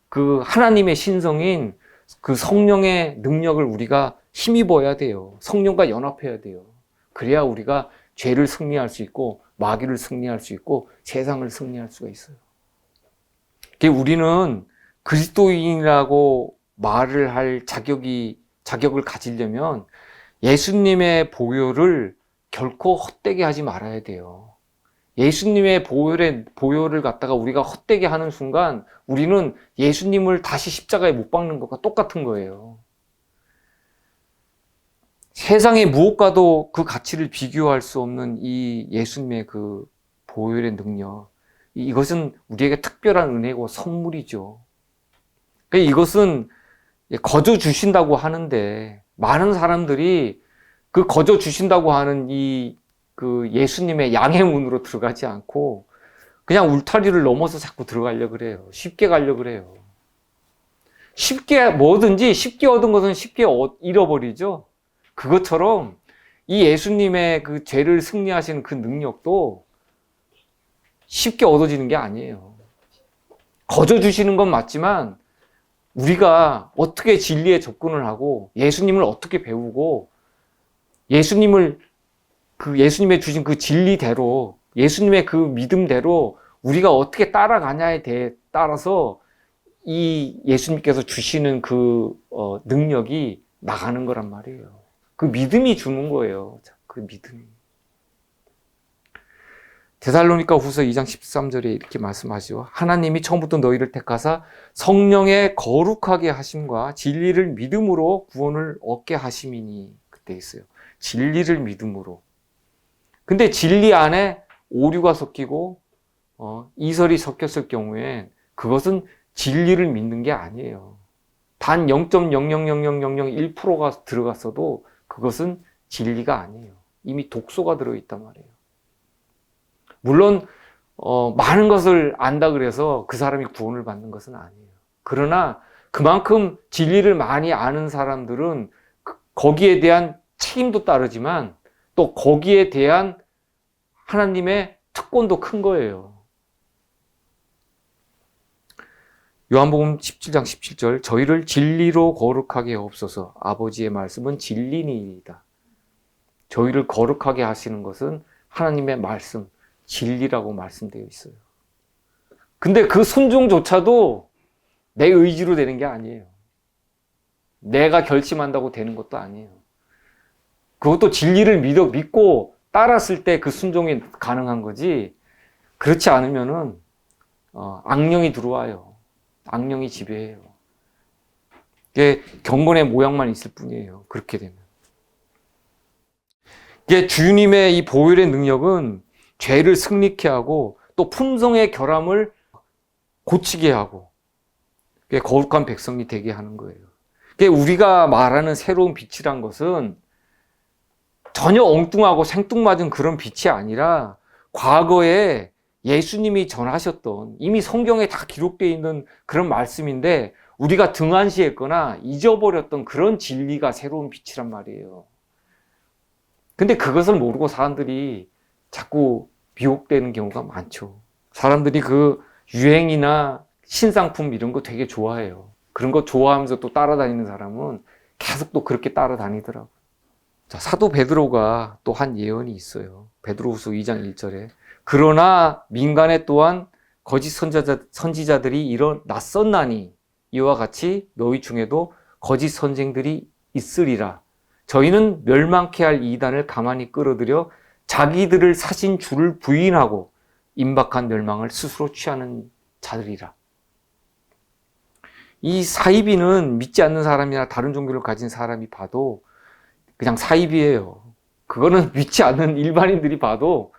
그 하나님의 신성인 그 성령의 능력을 우리가 힘입어야 돼요. 성령과 연합해야 돼요. 그래야 우리가 죄를 승리할 수 있고 마귀를 승리할 수 있고 세상을 승리할 수가 있어요. 우리는 그리스도인이라고 말을 할 자격을 가지려면 예수님의 보혈을 결코 헛되게 하지 말아야 돼요. 예수님의 보혈을 갖다가 우리가 헛되게 하는 순간 우리는 예수님을 다시 십자가에 못 박는 것과 똑같은 거예요. 세상의 무엇과도 그 가치를 비교할 수 없는 이 예수님의 그 보혈의 능력, 이것은 우리에게 특별한 은혜고 선물이죠. 이것은 거저 주신다고 하는데 많은 사람들이 그 거저 주신다고 하는 그 예수님의 양의 문으로 들어가지 않고 그냥 울타리를 넘어서 자꾸 들어가려고 그래요. 쉽게 가려고 그래요. 뭐든지 쉽게 얻은 것은 쉽게 잃어버리죠. 그것처럼 이 예수님의 그 죄를 승리하시는 그 능력도 쉽게 얻어지는 게 아니에요. 거저 주시는 건 맞지만 우리가 어떻게 진리에 접근을 하고 예수님을 어떻게 배우고 예수님의 주신 그 진리대로 예수님의 그 믿음대로 우리가 어떻게 따라가냐에 따라서 이 예수님께서 주시는 그 능력이 나가는 거란 말이에요. 그 믿음이 주는 거예요. 그 믿음이. 데살로니가 후서 2장 13절에 이렇게 말씀하시죠. 하나님이 처음부터 너희를 택하사 성령의 거룩하게 하심과 진리를 믿음으로 구원을 얻게 하심이니. 그때 있어요. 진리를 믿음으로. 근데 진리 안에 오류가 섞이고 이설이 섞였을 경우에 그것은 진리를 믿는 게 아니에요. 단 0.0000001%가 들어갔어도 그것은 진리가 아니에요. 이미 독소가 들어있단 말이에요. 물론 많은 것을 안다 그래서 그 사람이 구원을 받는 것은 아니에요. 그러나 그만큼 진리를 많이 아는 사람들은 거기에 대한 책임도 따르지만 또 거기에 대한 하나님의 특권도 큰 거예요. 요한복음 17장 17절 저희를 진리로 거룩하게 하옵소서. 아버지의 말씀은 진리니이다. 저희를 거룩하게 하시는 것은 하나님의 말씀, 진리라고 말씀되어 있어요. 근데 그 순종조차도 내 의지로 되는 게 아니에요. 내가 결심한다고 되는 것도 아니에요. 그것도 진리를 믿고 따랐을 때 그 순종이 가능한 거지. 그렇지 않으면은 악령이 들어와요. 악령이 지배해요. 이게 경건의 모양만 있을 뿐이에요. 그렇게 되면. 이게 주님의 이 보혈의 능력은 죄를 승리케 하고 또 품성의 결함을 고치게 하고 거룩한 백성이 되게 하는 거예요. 우리가 말하는 새로운 빛이란 것은 전혀 엉뚱하고 생뚱맞은 그런 빛이 아니라 과거에 예수님이 전하셨던 이미 성경에 다 기록되어 있는 그런 말씀인데 우리가 등한시했거나 잊어버렸던 그런 진리가 새로운 빛이란 말이에요. 근데 그것을 모르고 사람들이 자꾸 미혹되는 경우가 많죠. 사람들이 그 유행이나 신상품 이런 거 되게 좋아해요. 그런 거 좋아하면서 또 따라다니는 사람은 계속 또 그렇게 따라다니더라고요. 자, 사도 베드로가 또 한 예언이 있어요. 베드로후서 2장 1절에 그러나 민간에 또한 거짓 선지자들이 일어났었나니 이와 같이 너희 중에도 거짓 선생들이 있으리라. 저희는 멸망케 할 이단을 가만히 끌어들여 자기들을 사신 주를 부인하고 임박한 멸망을 스스로 취하는 자들이라. 이 사이비는 믿지 않는 사람이나 다른 종교를 가진 사람이 봐도 그냥 사이비예요. 그거는 믿지 않는 일반인들이 봐도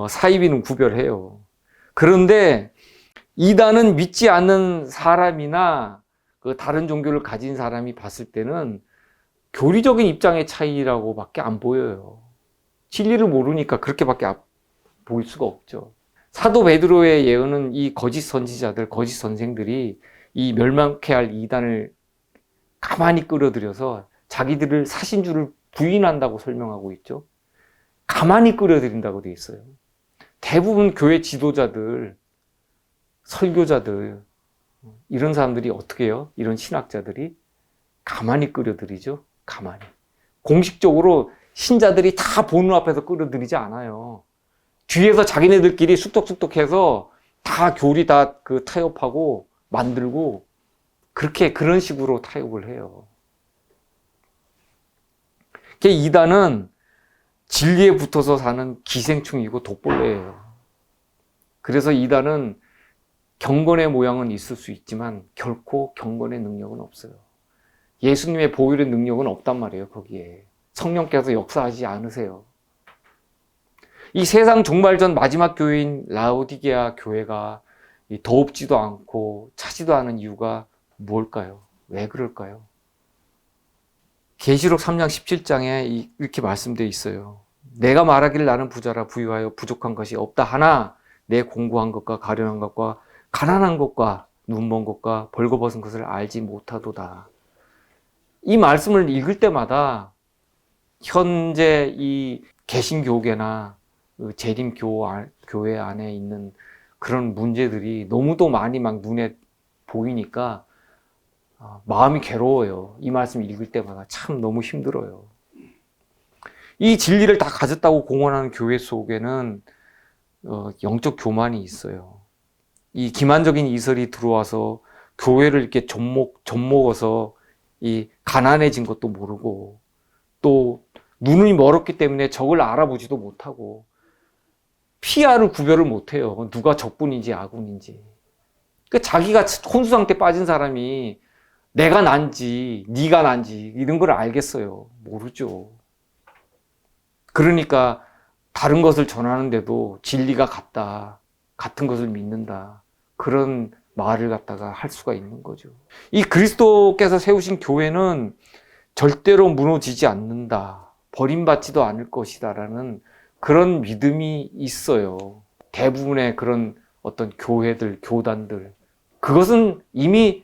사이비는 구별해요. 그런데 이단은 믿지 않는 사람이나 그 다른 종교를 가진 사람이 봤을 때는 교리적인 입장의 차이라고밖에 안 보여요. 진리를 모르니까 그렇게밖에 보일 수가 없죠. 사도 베드로의 예언은 이 거짓 선지자들, 거짓 선생들이 이 멸망케 할 이단을 가만히 끌어들여서 자기들을 사신 줄을 부인한다고 설명하고 있죠. 가만히 끌어들인다고 되어 있어요. 대부분 교회 지도자들, 설교자들, 이런 사람들이 어떻게 해요? 이런 신학자들이 가만히 끌어들이죠. 가만히. 공식적으로 신자들이 다 보는 앞에서 끌어들이지 않아요. 뒤에서 자기네들끼리 쑥덕쑥덕해서 다 교리 다 그 타협하고 만들고 그런 식으로 타협을 해요. 이단은 진리에 붙어서 사는 기생충이고 독벌레예요. 그래서 이단은 경건의 모양은 있을 수 있지만 결코 경건의 능력은 없어요. 예수님의 보혈의 능력은 없단 말이에요. 거기에 성령께서 역사하지 않으세요. 이 세상 종말전 마지막 교회인 라오디게아 교회가 더웁지도 않고 차지도 않은 이유가 뭘까요? 왜 그럴까요? 계시록 3장 17장에 이렇게 말씀되어 있어요. 내가 말하기를 나는 부자라 부유하여 부족한 것이 없다 하나 내 공고한 것과 가련한 것과 가난한 것과 눈먼 것과 벌거벗은 것을 알지 못하도다. 이 말씀을 읽을 때마다 현재 이 개신교계나 재림교회 안에 있는 그런 문제들이 너무도 많이 막 눈에 보이니까 마음이 괴로워요. 이 말씀 읽을 때마다 참 너무 힘들어요. 이 진리를 다 가졌다고 공언하는 교회 속에는 영적 교만이 있어요. 이 기만적인 이설이 들어와서 교회를 이렇게 젖먹어서 이 가난해진 것도 모르고 또 눈이 멀었기 때문에 적을 알아보지도 못하고 피아를 구별을 못해요. 누가 적군인지 아군인지. 그러니까 자기가 혼수 상태에 빠진 사람이 내가 난지 네가 난지 이런 걸 알겠어요? 모르죠. 그러니까 다른 것을 전하는데도 진리가 같다, 같은 것을 믿는다, 그런 말을 갖다가 할 수가 있는 거죠. 이 그리스도께서 세우신 교회는 절대로 무너지지 않는다, 버림받지도 않을 것이다라는 그런 믿음이 있어요. 대부분의 그런 어떤 교회들, 교단들, 그것은 이미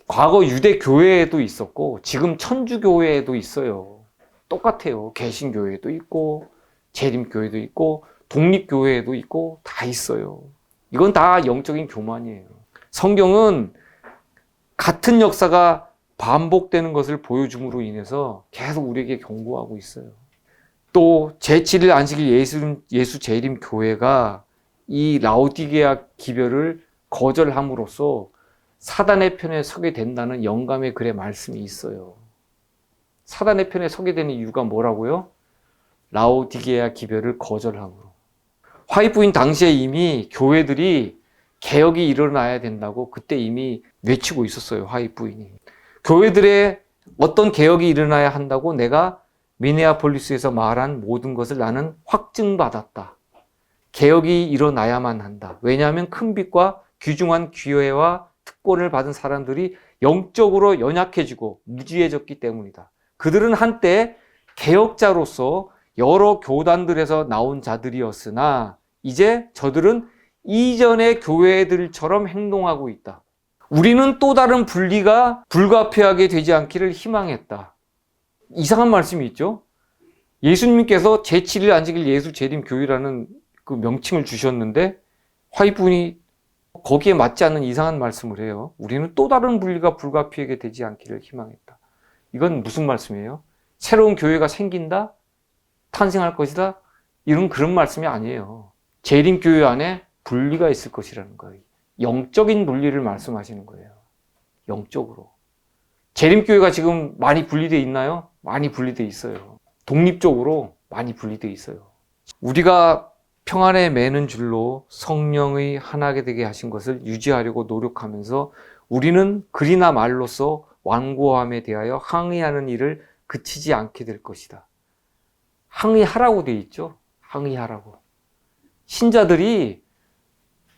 과거 유대 교회에도 있었고 지금 천주 교회에도 있어요. 똑같아요. 개신교회도 있고 재림교회도 있고 독립교회에도 있고 다 있어요. 이건 다 영적인 교만이에요. 성경은 같은 역사가 반복되는 것을 보여줌으로 인해서 계속 우리에게 경고하고 있어요. 또 제7일 안식일 예수 재림 교회가 이 라오디게아 기별을 거절함으로써 사단의 편에 서게 된다는 영감의 글의 말씀이 있어요. 사단의 편에 서게 되는 이유가 뭐라고요? 라오디게아 기별을 거절함으로. 화이트부인 당시에 이미 교회들이 개혁이 일어나야 된다고 그때 이미 외치고 있었어요. 화이트부인이. 교회들의 어떤 개혁이 일어나야 한다고 내가 미네아폴리스에서 말한 모든 것을 나는 확증받았다. 개혁이 일어나야만 한다. 왜냐하면 큰 빛과 귀중한 기회와 특권을 받은 사람들이 영적으로 연약해지고 무지해졌기 때문이다. 그들은 한때 개혁자로서 여러 교단들에서 나온 자들이었으나 이제 저들은 이전의 교회들처럼 행동하고 있다. 우리는 또 다른 분리가 불가피하게 되지 않기를 희망했다. 이상한 말씀이 있죠. 예수님께서 제7일 안식일 예수 재림 교회라는 그 명칭을 주셨는데 화이부인이 거기에 맞지 않는 이상한 말씀을 해요. 우리는 또 다른 분리가 불가피하게 되지 않기를 희망했다. 이건 무슨 말씀이에요? 새로운 교회가 생긴다? 탄생할 것이다? 이런 그런 말씀이 아니에요. 재림교회 안에 분리가 있을 것이라는 거예요. 영적인 분리를 말씀하시는 거예요. 영적으로. 재림교회가 지금 많이 분리되어 있나요? 많이 분리되어 있어요. 독립적으로 많이 분리되어 있어요. 우리가 평안에 매는 줄로 성령의 하나가 되게 하신 것을 유지하려고 노력하면서 우리는 글이나 말로써 완고함에 대하여 항의하는 일을 그치지 않게 될 것이다. 항의하라고 되어 있죠. 항의하라고. 신자들이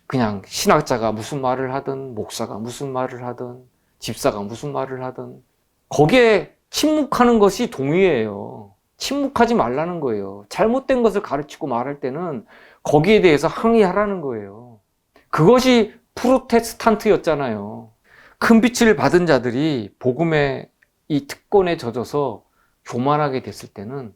그냥 신학자가 무슨 말을 하든 목사가 무슨 말을 하든 집사가 무슨 말을 하든 거기에 침묵하는 것이 동의예요. 침묵하지 말라는 거예요. 잘못된 것을 가르치고 말할 때는 거기에 대해서 항의하라는 거예요. 그것이 프로테스탄트였잖아요. 큰 빛을 받은 자들이 복음의 이 특권에 젖어서 교만하게 됐을 때는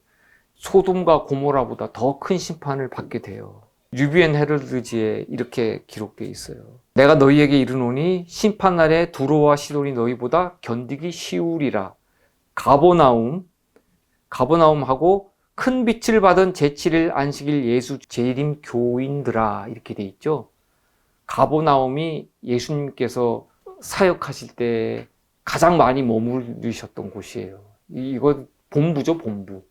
소돔과 고모라보다 더 큰 심판을 받게 돼요. 뉴비엔 헤럴드지에 이렇게 기록되어 있어요. 내가 너희에게 이르노니 심판날에 두로와 시돈이 너희보다 견디기 쉬우리라. 가버나움하고 큰 빛을 받은 제7일 안식일 예수 재림 교인들아 이렇게 돼 있죠. 가버나움이 예수님께서 사역하실 때 가장 많이 머무르셨던 곳이에요. 이거 본부죠, 본부.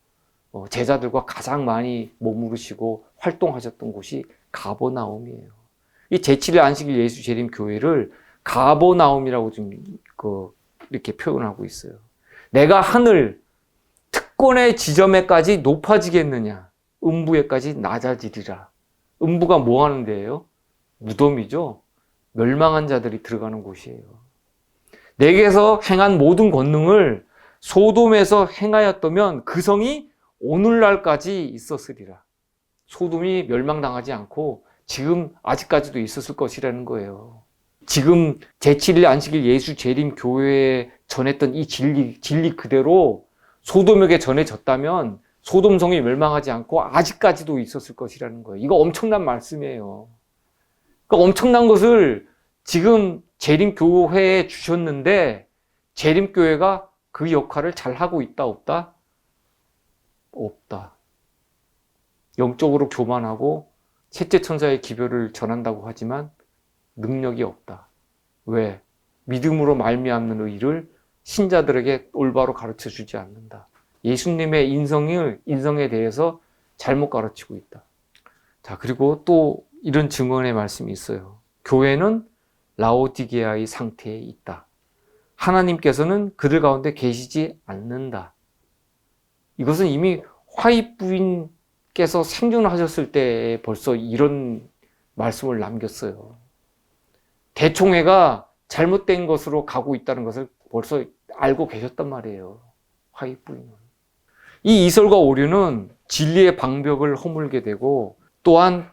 제자들과 가장 많이 머무르시고 활동하셨던 곳이 가버나움이에요. 이 제7일 안식일 예수 재림 교회를 가버나움이라고 좀 이렇게 표현하고 있어요. 내가 하늘 특권의 지점에까지 높아지겠느냐? 음부에까지 낮아지리라. 음부가 뭐 하는 데예요? 무덤이죠. 멸망한 자들이 들어가는 곳이에요. 내게서 행한 모든 권능을 소돔에서 행하였다면 그 성이 오늘날까지 있었으리라. 소돔이 멸망당하지 않고 지금 아직까지도 있었을 것이라는 거예요. 지금 제7일 안식일 예수 재림 교회에 전했던 이 진리 그대로 소돔에게 전해졌다면 소돔성이 멸망하지 않고 아직까지도 있었을 것이라는 거예요. 이거 엄청난 말씀이에요. 그러니까 엄청난 것을 지금 재림교회에 주셨는데 재림교회가 그 역할을 잘하고 있다 없다? 없다. 영적으로 교만하고 셋째 천사의 기별을 전한다고 하지만 능력이 없다. 왜? 믿음으로 말미암는 의를 신자들에게 올바로 가르쳐 주지 않는다. 예수님의 인성에 대해서 잘못 가르치고 있다. 자, 그리고 또 이런 증언의 말씀이 있어요. 교회는 라오디게아의 상태에 있다. 하나님께서는 그들 가운데 계시지 않는다. 이것은 이미 화입 부인께서 생존하셨을 때 벌써 이런 말씀을 남겼어요. 대총회가 잘못된 것으로 가고 있다는 것을 벌써 알고 계셨단 말이에요. 화입 부인은. 이 이설과 오류는 진리의 방벽을 허물게 되고 또한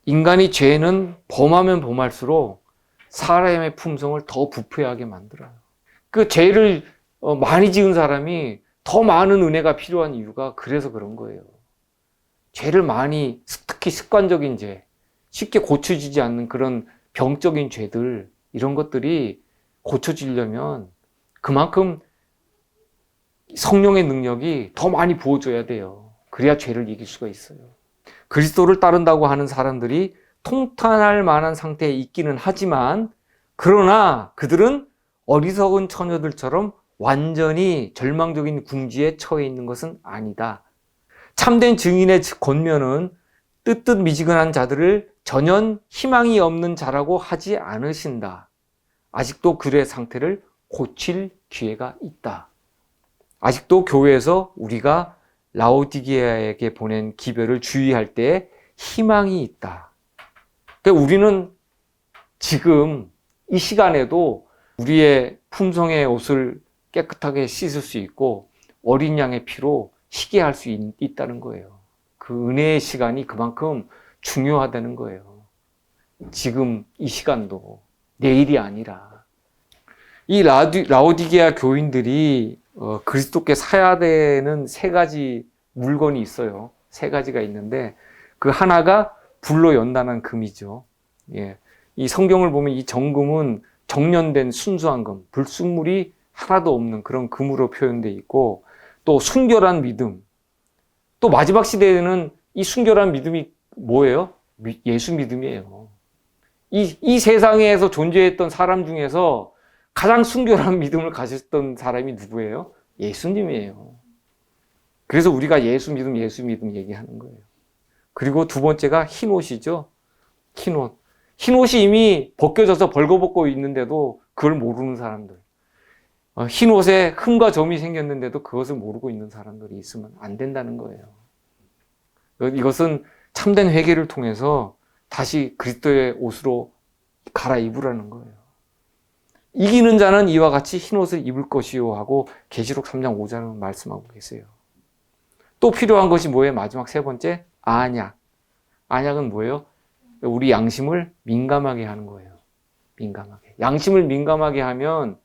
인간이 죄는 범하면 범할수록 사람의 품성을 더 부패하게 만들어요. 그 죄를 많이 지은 사람이 더 많은 은혜가 필요한 이유가 그래서 그런 거예요. 죄를 많이, 특히 습관적인 죄, 쉽게 고쳐지지 않는 그런 병적인 죄들, 이런 것들이 고쳐지려면 그만큼 성령의 능력이 더 많이 부어줘야 돼요. 그래야 죄를 이길 수가 있어요. 그리스도를 따른다고 하는 사람들이 통탄할 만한 상태에 있기는 하지만 그러나 그들은 어리석은 처녀들처럼 완전히 절망적인 궁지에 처해 있는 것은 아니다. 참된 증인의 권면은 뜨뜻미지근한 자들을 전혀 희망이 없는 자라고 하지 않으신다. 아직도 그들의 상태를 고칠 기회가 있다. 아직도 교회에서 우리가 라오디게아에게 보낸 기별을 주의할 때 희망이 있다. 그러니까 우리는 지금 이 시간에도 우리의 품성의 옷을 깨끗하게 씻을 수 있고 어린 양의 피로 희게 할 수 있다는 거예요. 그 은혜의 시간이 그만큼 중요하다는 거예요. 지금 이 시간도 내일이 아니라. 이 라오디게아 교인들이 그리스도께 사야 되는 세 가지 물건이 있어요. 세 가지가 있는데 그 하나가 불로 연단한 금이죠. 예. 이 성경을 보면 이 정금은 정련된 순수한 금, 불순물이 하나도 없는 그런 금으로 표현되어 있고, 또 순결한 믿음. 또 마지막 시대에는 이 순결한 믿음이 뭐예요? 예수 믿음이에요. 이 세상에서 존재했던 사람 중에서 가장 순결한 믿음을 가졌던 사람이 누구예요? 예수님이에요. 그래서 우리가 예수 믿음 얘기하는 거예요. 그리고 두 번째가 흰 옷이죠. 흰 옷. 흰 옷이 이미 벗겨져서 벌거벗고 있는데도 그걸 모르는 사람들. 흰 옷에 흠과 점이 생겼는데도 그것을 모르고 있는 사람들이 있으면 안 된다는 거예요. 이것은 참된 회개를 통해서 다시 그리스도의 옷으로 갈아입으라는 거예요. 이기는 자는 이와 같이 흰 옷을 입을 것이요 하고 계시록 3장 5절은 말씀하고 계세요. 또 필요한 것이 뭐예요? 마지막 세 번째, 안약. 안약은 뭐예요? 우리 양심을 민감하게 하는 거예요. 민감하게. 양심을 민감하게 하면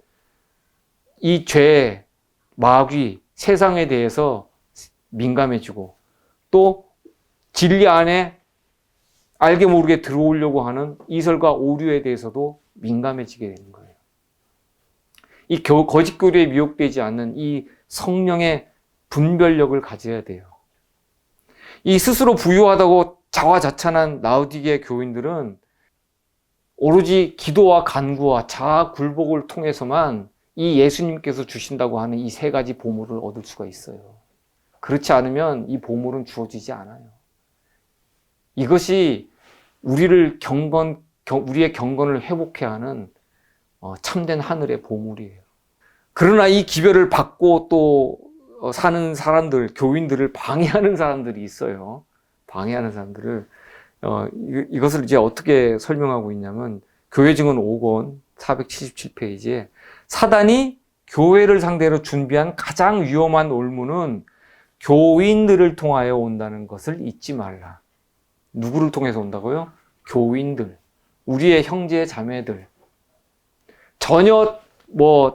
이 죄, 마귀, 세상에 대해서 민감해지고, 또 진리 안에 알게 모르게 들어오려고 하는 이설과 오류에 대해서도 민감해지게 되는 거예요. 이 거짓 교리에 미혹되지 않는 이 성령의 분별력을 가져야 돼요. 이 스스로 부유하다고 자화자찬한 라우디게 교인들은 오로지 기도와 간구와 자아 굴복을 통해서만 이 예수님께서 주신다고 하는 이 세 가지 보물을 얻을 수가 있어요. 그렇지 않으면 이 보물은 주어지지 않아요. 이것이 우리의 경건을 회복해 하는 참된 하늘의 보물이에요. 그러나 이 기별을 받고 또 사는 사람들, 교인들을 방해하는 사람들이 있어요. 방해하는 사람들을 이것을 이제 어떻게 설명하고 있냐면 교회 증언 5권 477페이지에 사단이 교회를 상대로 준비한 가장 위험한 올무는 교인들을 통하여 온다는 것을 잊지 말라. 누구를 통해서 온다고요? 교인들, 우리의 형제 자매들. 전혀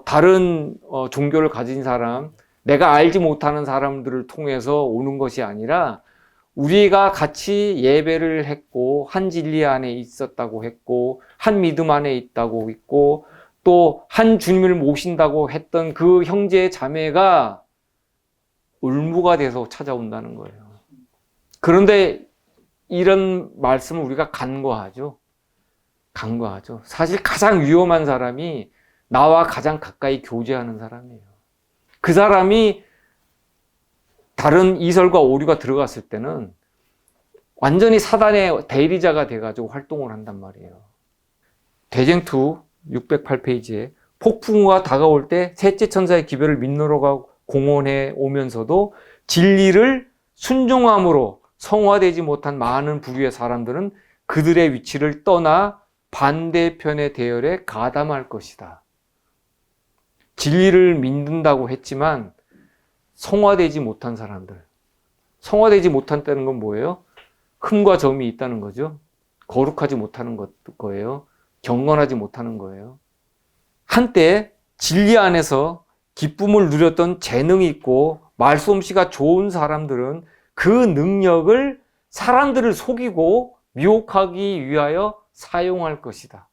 다른 종교를 가진 사람, 내가 알지 못하는 사람들을 통해서 오는 것이 아니라 우리가 같이 예배를 했고 한 진리 안에 있었다고 했고 한 믿음 안에 있다고 있고 또 한 주님을 모신다고 했던 그 형제 자매가 울무가 돼서 찾아온다는 거예요. 그런데 이런 말씀을 우리가 간과하죠. 사실 가장 위험한 사람이 나와 가장 가까이 교제하는 사람이에요. 그 사람이 다른 이설과 오류가 들어갔을 때는 완전히 사단의 대리자가 돼가지고 활동을 한단 말이에요. 대쟁투 608페이지에 폭풍우가 다가올 때 셋째 천사의 기별을 믿노라가 공언해 오면서도 진리를 순종함으로 성화되지 못한 많은 부류의 사람들은 그들의 위치를 떠나 반대편의 대열에 가담할 것이다. 진리를 믿는다고 했지만 성화되지 못한 사람들. 성화되지 못한다는 건 뭐예요? 흠과 점이 있다는 거죠. 거룩하지 못하는 거예요. 경건하지 못하는 거예요. 한때 진리 안에서 기쁨을 누렸던 재능이 있고 말솜씨가 좋은 사람들은 그 능력을 사람들을 속이고 미혹하기 위하여 사용할 것이다.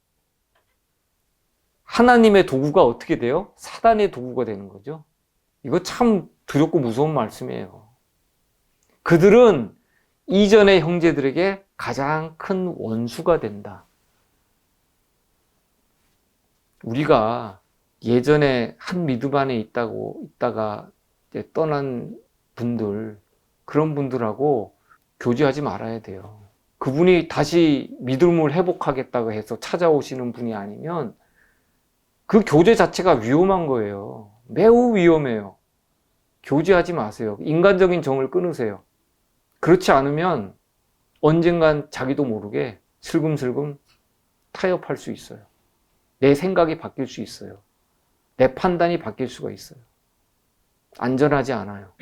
하나님의 도구가 어떻게 돼요? 사단의 도구가 되는 거죠. 이거 참 두렵고 무서운 말씀이에요. 그들은 이전의 형제들에게 가장 큰 원수가 된다. 우리가 예전에 한 믿음 안에 있다가 이제 떠난 분들, 그런 분들하고 교제하지 말아야 돼요. 그분이 다시 믿음을 회복하겠다고 해서 찾아오시는 분이 아니면 그 교제 자체가 위험한 거예요. 매우 위험해요. 교제하지 마세요. 인간적인 정을 끊으세요. 그렇지 않으면 언젠간 자기도 모르게 슬금슬금 타협할 수 있어요. 내 생각이 바뀔 수 있어요. 내 판단이 바뀔 수가 있어요. 안전하지 않아요.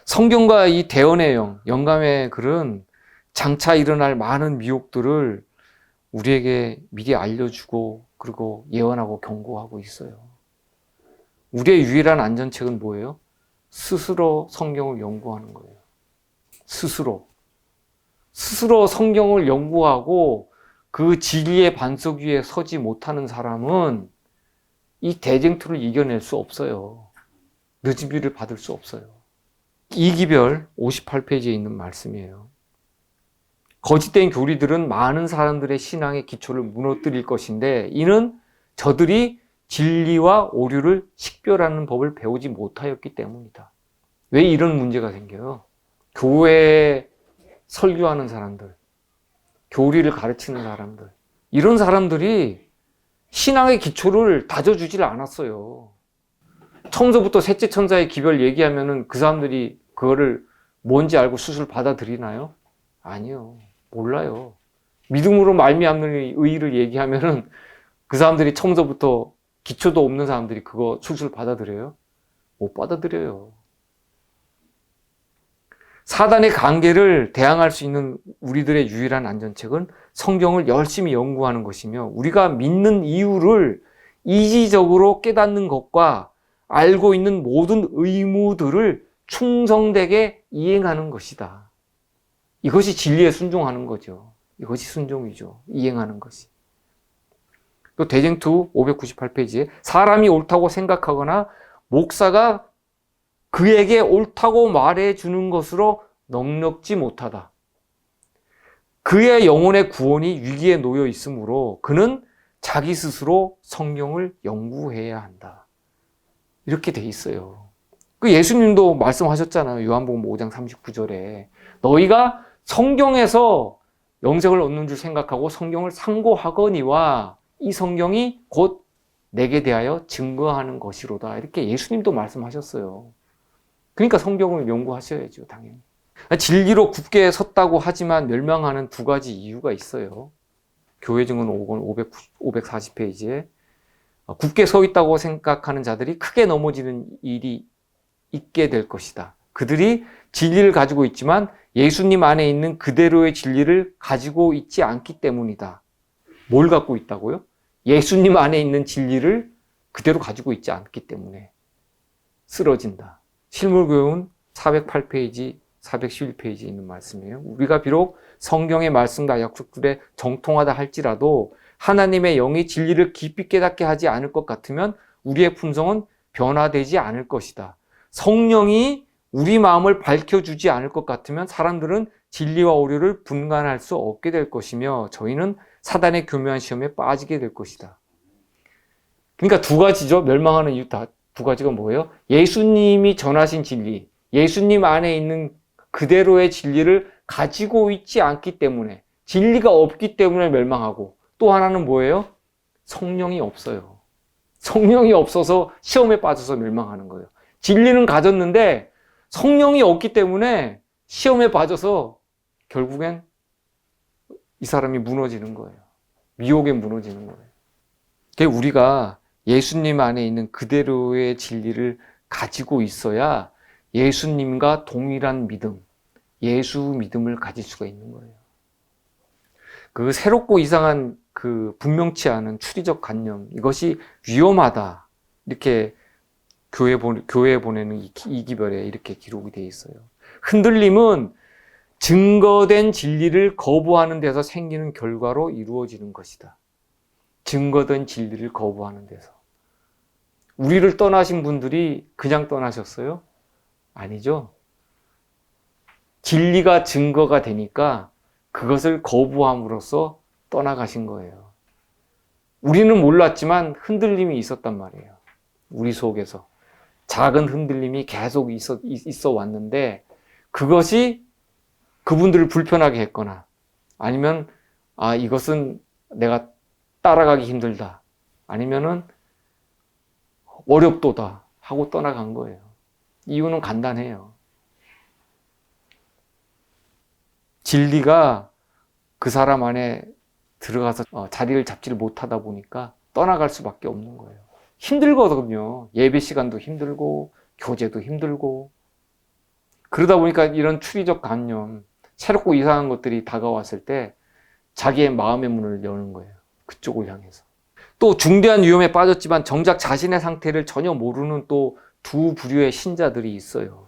성경과 이 대언의 영감의 글은 장차 일어날 많은 미혹들을 우리에게 미리 알려주고 그리고 예언하고 경고하고 있어요. 우리의 유일한 안전책은 뭐예요? 스스로 성경을 연구하는 거예요. 스스로 스스로 성경을 연구하고 그 진리의 반석 위에 서지 못하는 사람은 이 대쟁투를 이겨낼 수 없어요. 늦은 비를 받을 수 없어요. 이기별 58페이지에 있는 말씀이에요. 거짓된 교리들은 많은 사람들의 신앙의 기초를 무너뜨릴 것인데 이는 저들이 진리와 오류를 식별하는 법을 배우지 못하였기 때문이다. 왜 이런 문제가 생겨요? 교회에 설교하는 사람들, 교리를 가르치는 사람들, 이런 사람들이 신앙의 기초를 다져주질 않았어요. 처음서부터 셋째 천사의 기별 얘기하면은 그 사람들이 그거를 뭔지 알고 수술 받아들이나요? 아니요. 몰라요. 믿음으로 말미암는 의의를 얘기하면은 그 사람들이 처음서부터 기초도 없는 사람들이 그거 수술 받아들여요? 못 받아들여요. 사단의 관계를 대항할 수 있는 우리들의 유일한 안전책은 성경을 열심히 연구하는 것이며 우리가 믿는 이유를 이지적으로 깨닫는 것과 알고 있는 모든 의무들을 충성되게 이행하는 것이다. 이것이 진리에 순종하는 거죠. 이것이 순종이죠. 이행하는 것이. 또 대쟁투 598페이지에 사람이 옳다고 생각하거나 목사가 그에게 옳다고 말해주는 것으로 넉넉지 못하다. 그의 영혼의 구원이 위기에 놓여 있으므로 그는 자기 스스로 성경을 연구해야 한다. 이렇게 돼 있어요. 그 예수님도 말씀하셨잖아요. 요한복음 5장 39절에 너희가 성경에서 영생을 얻는 줄 생각하고 성경을 상고하거니와 이 성경이 곧 내게 대하여 증거하는 것이로다. 이렇게 예수님도 말씀하셨어요. 그러니까 성경을 연구하셔야죠, 당연히. 진리로 굳게 섰다고 하지만 멸망하는 두 가지 이유가 있어요. 교회 증언 540페이지에 굳게 서 있다고 생각하는 자들이 크게 넘어지는 일이 있게 될 것이다. 그들이 진리를 가지고 있지만 예수님 안에 있는 그대로의 진리를 가지고 있지 않기 때문이다. 뭘 갖고 있다고요? 예수님 안에 있는 진리를 그대로 가지고 있지 않기 때문에 쓰러진다. 실물교훈 408페이지, 411페이지에 있는 말씀이에요. 우리가 비록 성경의 말씀과 약속들에 정통하다 할지라도 하나님의 영이 진리를 깊이 깨닫게 하지 않을 것 같으면 우리의 품성은 변화되지 않을 것이다. 성령이 우리 마음을 밝혀주지 않을 것 같으면 사람들은 진리와 오류를 분간할 수 없게 될 것이며 저희는 사단의 교묘한 시험에 빠지게 될 것이다. 그러니까 두 가지죠. 멸망하는 이유 두 가지가 뭐예요? 예수님이 전하신 진리, 예수님 안에 있는 그대로의 진리를 가지고 있지 않기 때문에, 진리가 없기 때문에 멸망하고, 또 하나는 뭐예요? 성령이 없어요. 성령이 없어서 시험에 빠져서 멸망하는 거예요. 진리는 가졌는데 성령이 없기 때문에 시험에 빠져서 결국엔 이 사람이 무너지는 거예요. 미혹에 무너지는 거예요. 그러니까 우리가 예수님 안에 있는 그대로의 진리를 가지고 있어야 예수님과 동일한 믿음, 예수 믿음을 가질 수가 있는 거예요. 그 새롭고 이상한 그 분명치 않은 추리적 관념, 이것이 위험하다. 이렇게 교회에 보내는 이기별에 이렇게 기록이 되어 있어요. 흔들림은 증거된 진리를 거부하는 데서 생기는 결과로 이루어지는 것이다. 증거된 진리를 거부하는 데서. 우리를 떠나신 분들이 그냥 떠나셨어요? 아니죠. 진리가 증거가 되니까 그것을 거부함으로써 떠나가신 거예요. 우리는 몰랐지만 흔들림이 있었단 말이에요. 우리 속에서. 작은 흔들림이 계속 있어 왔는데 그것이 그분들을 불편하게 했거나 아니면 이것은 내가 따라가기 힘들다. 아니면은 어렵도다 하고 떠나간 거예요. 이유는 간단해요. 진리가 그 사람 안에 들어가서 자리를 잡지를 못하다 보니까 떠나갈 수밖에 없는 거예요. 힘들거든요. 예배 시간도 힘들고 교제도 힘들고 그러다 보니까 이런 추리적 관념, 새롭고 이상한 것들이 다가왔을 때 자기의 마음의 문을 여는 거예요. 그쪽을 향해서. 또 중대한 위험에 빠졌지만 정작 자신의 상태를 전혀 모르는 또 두 부류의 신자들이 있어요.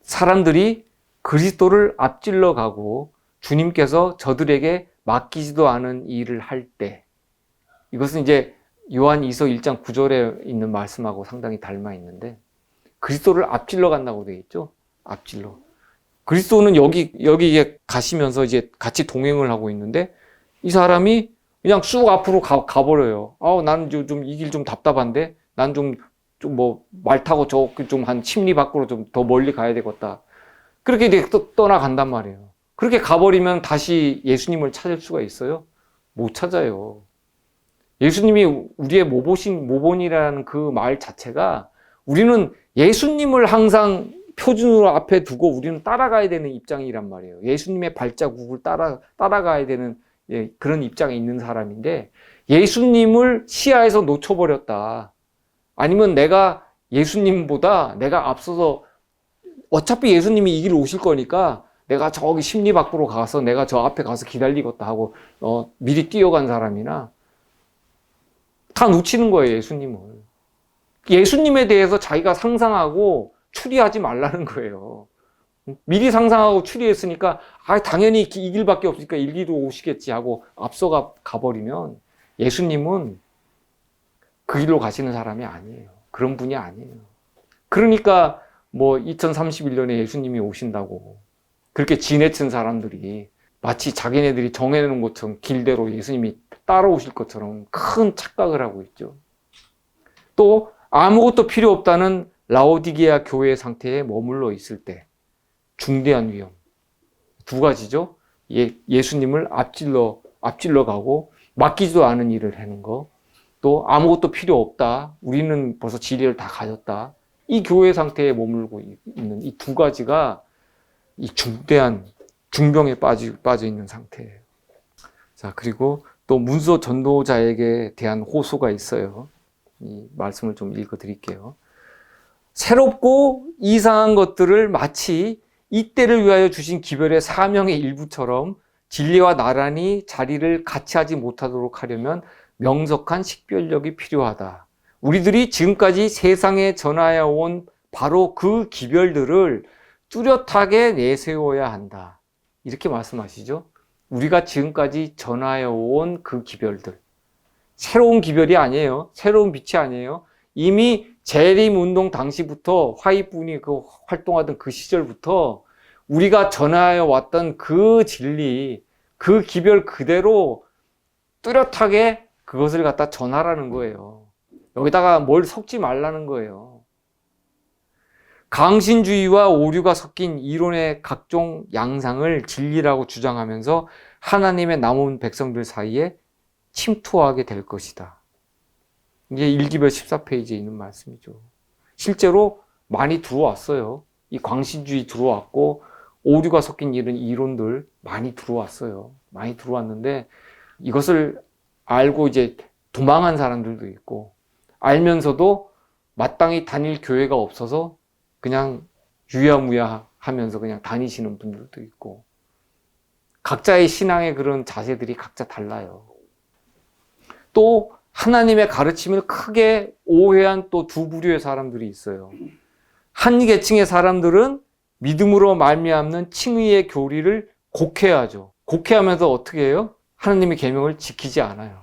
사람들이 그리스도를 앞질러 가고 주님께서 저들에게 맡기지도 않은 일을 할 때, 이것은 이제 요한 2서 1장 9절에 있는 말씀하고 상당히 닮아 있는데, 그리스도를 앞질러 간다고 되어 있죠. 앞질러. 그리스도는 여기에 가시면서 이제 같이 동행을 하고 있는데, 이 사람이 그냥 쑥 앞으로 가버려요. 나는 좀 이 길 좀 답답한데, 난 좀 뭐 말 타고 좀 한 침리 밖으로 좀 더 멀리 가야 되겠다. 그렇게 이제 떠나간단 말이에요. 그렇게 가버리면 다시 예수님을 찾을 수가 있어요? 못 찾아요. 예수님이 우리의 모본이라는 그 말 자체가, 우리는 예수님을 항상 표준으로 앞에 두고 우리는 따라가야 되는 입장이란 말이에요. 예수님의 발자국을 따라가야 되는 그런 입장에 있는 사람인데, 예수님을 시야에서 놓쳐버렸다. 아니면 내가 예수님보다 내가 앞서서, 어차피 예수님이 이 길을 오실 거니까 내가 저기 심리 밖으로 가서 내가 저 앞에 가서 기다리겠다 하고 미리 뛰어간 사람이나 다 놓치는 거예요, 예수님을. 예수님에 대해서 자기가 상상하고 추리하지 말라는 거예요. 미리 상상하고 추리했으니까 당연히 이 길밖에 없으니까 일기도 오시겠지 하고 앞서가 가버리면 예수님은 그 길로 가시는 사람이 아니에요. 그런 분이 아니에요. 그러니까 뭐 2031년에 예수님이 오신다고 그렇게 지내친 사람들이 마치 자기네들이 정해놓은 것처럼 길대로 예수님이 따라오실 것처럼 큰 착각을 하고 있죠. 또 아무것도 필요 없다는 라오디게아 교회의 상태에 머물러 있을 때 중대한 위험. 두 가지죠. 예수님을 앞질러 가고 맡기지도 않은 일을 하는 거. 또 아무것도 필요 없다. 우리는 벌써 진리를 다 가졌다. 이 교회 상태에 머물고 있는 이 두 가지가 이 중대한 중병에 빠져 있는 상태예요. 자, 그리고 또 문서 전도자에게 대한 호소가 있어요. 이 말씀을 좀 읽어 드릴게요. 새롭고 이상한 것들을 마치 이때를 위하여 주신 기별의 사명의 일부처럼 진리와 나란히 자리를 같이 하지 못하도록 하려면 명석한 식별력이 필요하다. 우리들이 지금까지 세상에 전하여 온 바로 그 기별들을 뚜렷하게 내세워야 한다. 이렇게 말씀하시죠. 우리가 지금까지 전하여 온 그 기별들. 새로운 기별이 아니에요. 새로운 빛이 아니에요. 이미 재림운동 당시부터 화이분이 활동하던 그 시절부터 우리가 전하여 왔던 그 진리, 그 기별 그대로 뚜렷하게 그것을 갖다 전하라는 거예요. 여기다가 뭘 섞지 말라는 거예요. 강신주의와 오류가 섞인 이론의 각종 양상을 진리라고 주장하면서 하나님의 남은 백성들 사이에 침투하게 될 것이다. 이게 1기별 14페이지에 있는 말씀이죠. 실제로 많이 들어왔어요. 이 광신주의 들어왔고 오류가 섞인 이런 이론들 많이 들어왔어요. 많이 들어왔는데 이것을 알고 이제 도망한 사람들도 있고 알면서도 마땅히 다닐 교회가 없어서 그냥 유야무야 하면서 그냥 다니시는 분들도 있고 각자의 신앙의 그런 자세들이 각자 달라요. 또 하나님의 가르침을 크게 오해한 또 두 부류의 사람들이 있어요. 한 계층의 사람들은 믿음으로 말미암는 칭의의 교리를 곡해하죠. 곡해하면서 어떻게 해요? 하나님의 계명을 지키지 않아요.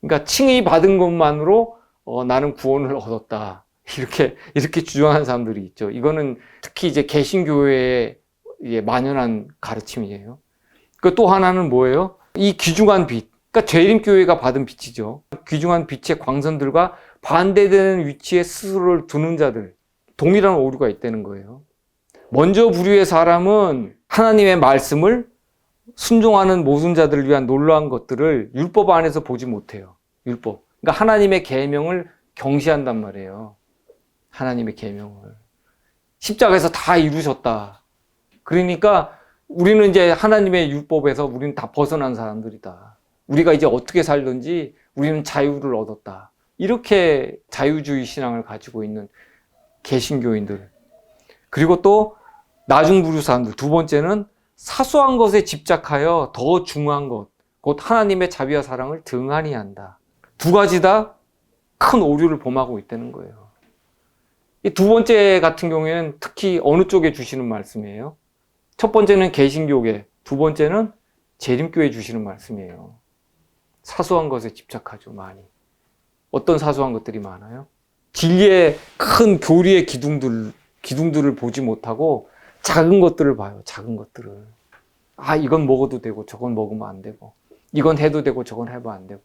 그러니까 칭의 받은 것만으로 나는 구원을 얻었다. 이렇게 주장하는 사람들이 있죠. 이거는 특히 이제 개신교회에 만연한 가르침이에요. 그 또 하나는 뭐예요? 이 귀중한 빛. 그러니까 재림교회가 받은 빛이죠. 귀중한 빛의 광선들과 반대되는 위치에 스스로를 두는 자들. 동일한 오류가 있다는 거예요. 먼저 부류의 사람은 하나님의 말씀을 순종하는 모순자들을 위한 놀라운 것들을 율법 안에서 보지 못해요. 율법. 그러니까 하나님의 계명을 경시한단 말이에요. 하나님의 계명을. 십자가에서 다 이루셨다. 그러니까 우리는 이제 하나님의 율법에서 우리는 다 벗어난 사람들이다. 우리가 이제 어떻게 살든지 우리는 자유를 얻었다. 이렇게 자유주의 신앙을 가지고 있는 개신교인들. 그리고 또 나중부류 사람들. 두 번째는 사소한 것에 집착하여 더 중요한 것, 곧 하나님의 자비와 사랑을 등한히 한다. 두 가지 다 큰 오류를 범하고 있다는 거예요. 이 두 번째 같은 경우에는 특히 어느 쪽에 주시는 말씀이에요? 첫 번째는 개신교계, 두 번째는 재림교회 주시는 말씀이에요. 사소한 것에 집착하죠, 많이. 어떤 사소한 것들이 많아요? 진리의 큰 교리의 기둥들을 보지 못하고 작은 것들을 봐요, 작은 것들을. 아, 이건 먹어도 되고 저건 먹으면 안 되고 이건 해도 되고 저건 해도 안 되고.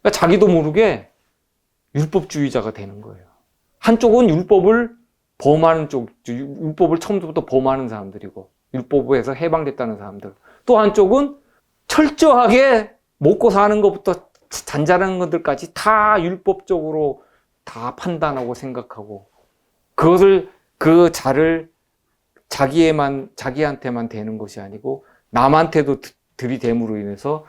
그러니까 자기도 모르게 율법주의자가 되는 거예요. 한쪽은 율법을 범하는 쪽, 율법을 처음부터 범하는 사람들이고 율법에서 해방됐다는 사람들. 또 한쪽은 철저하게 먹고 사는 것부터 잔잔한 것들까지 다 율법적으로 다 판단하고 생각하고 그것을 그 자를 자기한테만 되는 것이 아니고 남한테도 들이댐으로 인해서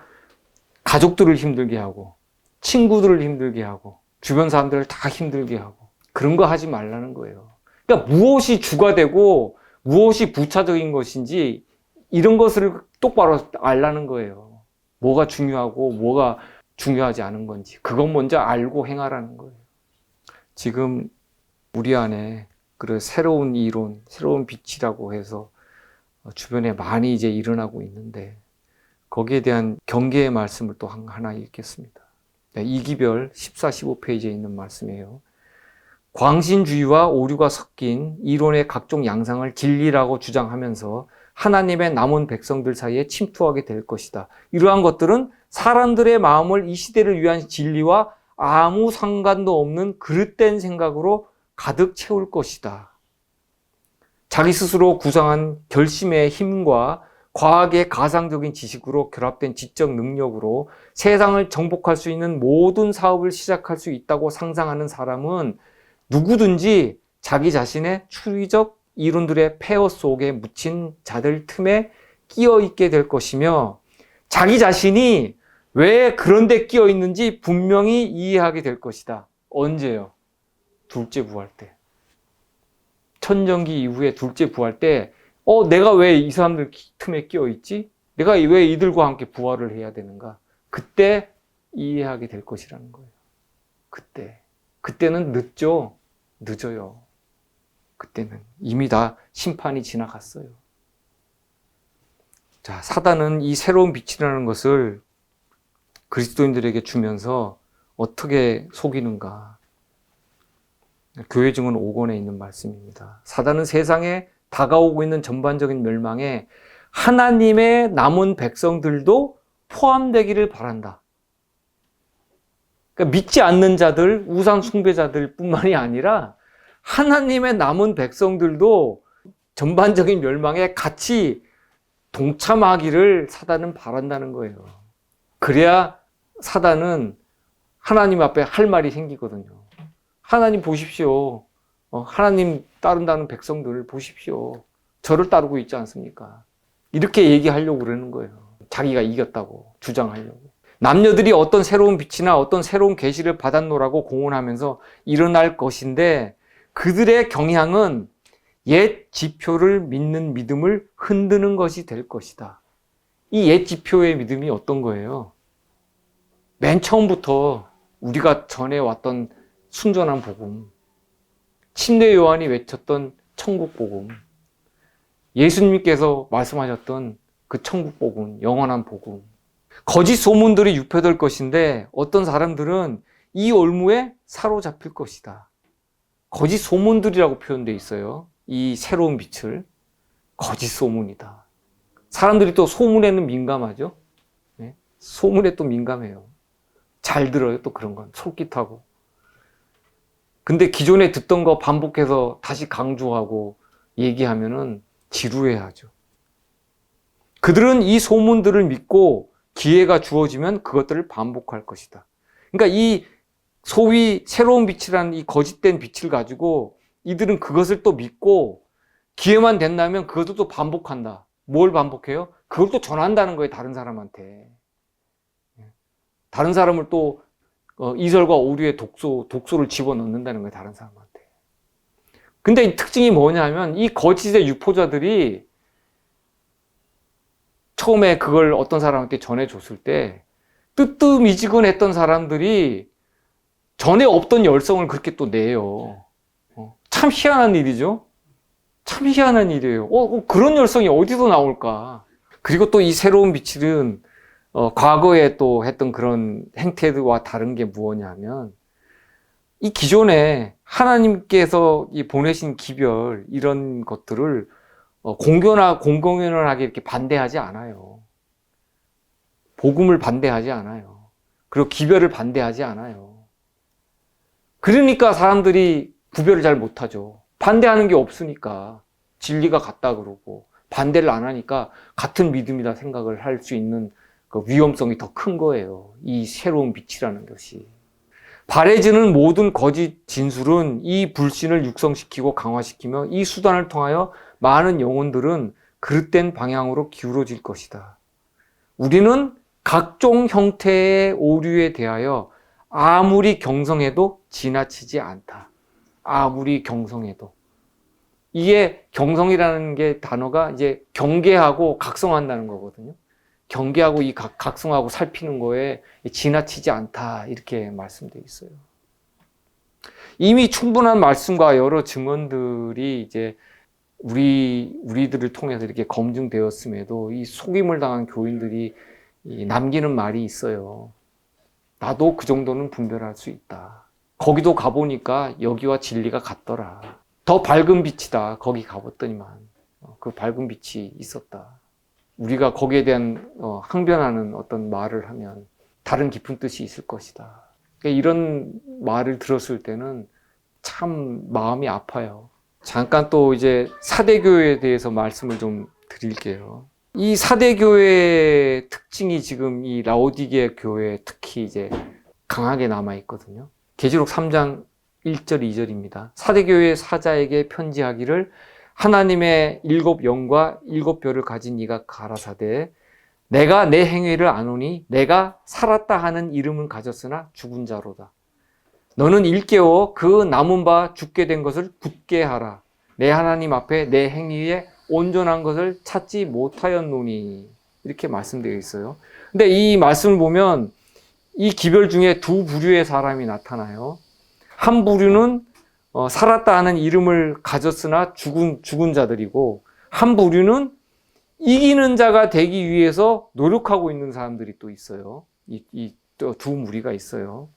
가족들을 힘들게 하고 친구들을 힘들게 하고 주변 사람들을 다 힘들게 하고 그런 거 하지 말라는 거예요. 그러니까 무엇이 주가 되고 무엇이 부차적인 것인지 이런 것을 똑바로 알라는 거예요. 뭐가 중요하고 뭐가 중요하지 않은 건지 그것 먼저 알고 행하라는 거예요. 지금 우리 안에 그 새로운 이론, 새로운 빛이라고 해서 주변에 많이 이제 일어나고 있는데 거기에 대한 경계의 말씀을 또 하나 읽겠습니다. 이기별 14, 15페이지에 있는 말씀이에요. 광신주의와 오류가 섞인 이론의 각종 양상을 진리라고 주장하면서 하나님의 남은 백성들 사이에 침투하게 될 것이다. 이러한 것들은 사람들의 마음을 이 시대를 위한 진리와 아무 상관도 없는 그릇된 생각으로 가득 채울 것이다. 자기 스스로 구상한 결심의 힘과 과학의 가상적인 지식으로 결합된 지적 능력으로 세상을 정복할 수 있는 모든 사업을 시작할 수 있다고 상상하는 사람은 누구든지 자기 자신의 추리적 이론들의 폐허 속에 묻힌 자들 틈에 끼어 있게 될 것이며 자기 자신이 왜 그런 데 끼어 있는지 분명히 이해하게 될 것이다. 언제요? 둘째 부활 때. 천정기 이후에 둘째 부활 때 내가 왜 이 사람들 틈에 끼어 있지? 내가 왜 이들과 함께 부활을 해야 되는가? 그때 이해하게 될 것이라는 거예요. 그때는 늦죠? 늦어요. 그때는 이미 다 심판이 지나갔어요. 자, 사단은 이 새로운 빛이라는 것을 그리스도인들에게 주면서 어떻게 속이는가? 교회 증언 5권에 있는 말씀입니다. 사단은 세상에 다가오고 있는 전반적인 멸망에 하나님의 남은 백성들도 포함되기를 바란다. 그러니까 믿지 않는 자들, 우상 숭배자들 뿐만이 아니라 하나님의 남은 백성들도 전반적인 멸망에 같이 동참하기를 사단은 바란다는 거예요. 그래야 사단은 하나님 앞에 할 말이 생기거든요. 하나님 보십시오. 하나님 따른다는 백성들을 보십시오. 저를 따르고 있지 않습니까? 이렇게 얘기하려고 그러는 거예요. 자기가 이겼다고 주장하려고. 남녀들이 어떤 새로운 빛이나 어떤 새로운 계시를 받았노라고 공언하면서 일어날 것인데 그들의 경향은 옛 지표를 믿는 믿음을 흔드는 것이 될 것이다. 이 옛 지표의 믿음이 어떤 거예요? 맨 처음부터 우리가 전해왔던 순전한 복음, 침례 요한이 외쳤던 천국 복음, 예수님께서 말씀하셨던 그 천국 복음, 영원한 복음, 거짓 소문들이 유포될 것인데 어떤 사람들은 이 올무에 사로잡힐 것이다. 거짓 소문들이라고 표현되어 있어요. 이 새로운 빛을 거짓 소문이다. 사람들이 또 소문에는 민감하죠. 네? 소문에 또 민감해요. 잘 들어요. 또 그런 건 솔깃하고. 근데 기존에 듣던 거 반복해서 다시 강조하고 얘기하면은 지루해하죠. 그들은 이 소문들을 믿고 기회가 주어지면 그것들을 반복할 것이다. 그러니까 이 소위 새로운 빛이라는 이 거짓된 빛을 가지고 이들은 그것을 또 믿고 기회만 된다면 그것도 또 반복한다. 뭘 반복해요? 그걸 또 전한다는 거예요. 다른 사람한테. 다른 사람을 또 이설과 오류의 독소를 집어넣는다는 거예요. 다른 사람한테. 근데 이 특징이 뭐냐면 이 거짓의 유포자들이 처음에 그걸 어떤 사람한테 전해줬을 때 뜨뜻미지근했던 사람들이 전에 없던 열성을 그렇게 또 내요. 참 희한한 일이죠. 참 희한한 일이에요. 그런 열성이 어디서 나올까? 그리고 또 이 새로운 빛은 과거에 또 했던 그런 행태와 다른 게 무엇냐면 이 기존에 하나님께서 보내신 기별 이런 것들을 공공연하게 이렇게 반대하지 않아요. 복음을 반대하지 않아요. 그리고 기별을 반대하지 않아요. 그러니까 사람들이 구별을 잘 못하죠. 반대하는 게 없으니까 진리가 같다 그러고 반대를 안 하니까 같은 믿음이다 생각을 할 수 있는 그 위험성이 더 큰 거예요. 이 새로운 빛이라는 것이. 바래지는 모든 거짓 진술은 이 불신을 육성시키고 강화시키며 이 수단을 통하여 많은 영혼들은 그릇된 방향으로 기울어질 것이다. 우리는 각종 형태의 오류에 대하여 아무리 경성해도 지나치지 않다. 아무리 경성해도. 이게 경성이라는 게 단어가 이제 경계하고 각성한다는 거거든요. 경계하고 이 각성하고 살피는 거에 지나치지 않다. 이렇게 말씀되어 있어요. 이미 충분한 말씀과 여러 증언들이 이제 우리들을 통해서 이렇게 검증되었음에도 이 속임을 당한 교인들이 남기는 말이 있어요. 나도 그 정도는 분별할 수 있다. 거기도 가보니까 여기와 진리가 같더라. 더 밝은 빛이다. 거기 가봤더니만 그 밝은 빛이 있었다. 우리가 거기에 대한 항변하는 어떤 말을 하면 다른 깊은 뜻이 있을 것이다. 그러니까 이런 말을 들었을 때는 참 마음이 아파요. 잠깐 또 이제 사대교회에 대해서 말씀을 좀 드릴게요. 이 사대교회의 특징이 지금 이 라오디게아 교회에 특히 이제 강하게 남아있거든요. 계시록 3장 1절 2절입니다. 사대교회 사자에게 편지하기를 하나님의 7 영과 7 뼈를 가진 이가 가라사대 내가 내 행위를 아노니 내가 살았다 하는 이름은 가졌으나 죽은 자로다. 너는 일깨워 그 남은 바 죽게 된 것을 굳게 하라. 내 하나님 앞에 내 행위에 온전한 것을 찾지 못하였노니. 이렇게 말씀되어 있어요. 근데 이 말씀을 보면 이 기별 중에 두 부류의 사람이 나타나요. 한 부류는 살았다 하는 이름을 가졌으나 죽은 자들이고, 한 부류는 이기는 자가 되기 위해서 노력하고 있는 사람들이 또 있어요. 이 두 무리가 있어요.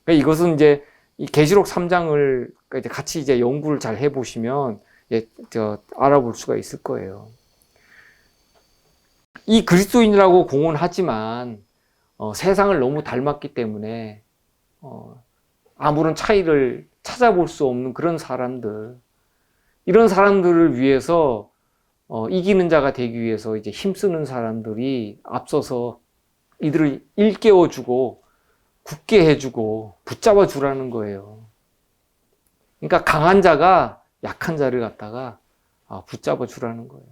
그러니까 이것은 이제 이 계시록 3장을 이제 같이 이제 연구를 잘 해보시면 알아볼 수가 있을 거예요. 이 그리스도인이라고 공언하지만 세상을 너무 닮았기 때문에 아무런 차이를 찾아볼 수 없는 그런 사람들, 이런 사람들을 위해서 이기는 자가 되기 위해서 이제 힘쓰는 사람들이 앞서서 이들을 일깨워주고 굳게 해주고 붙잡아 주라는 거예요. 그러니까 강한 자가 약한 자를 갖다가 붙잡아 주라는 거예요.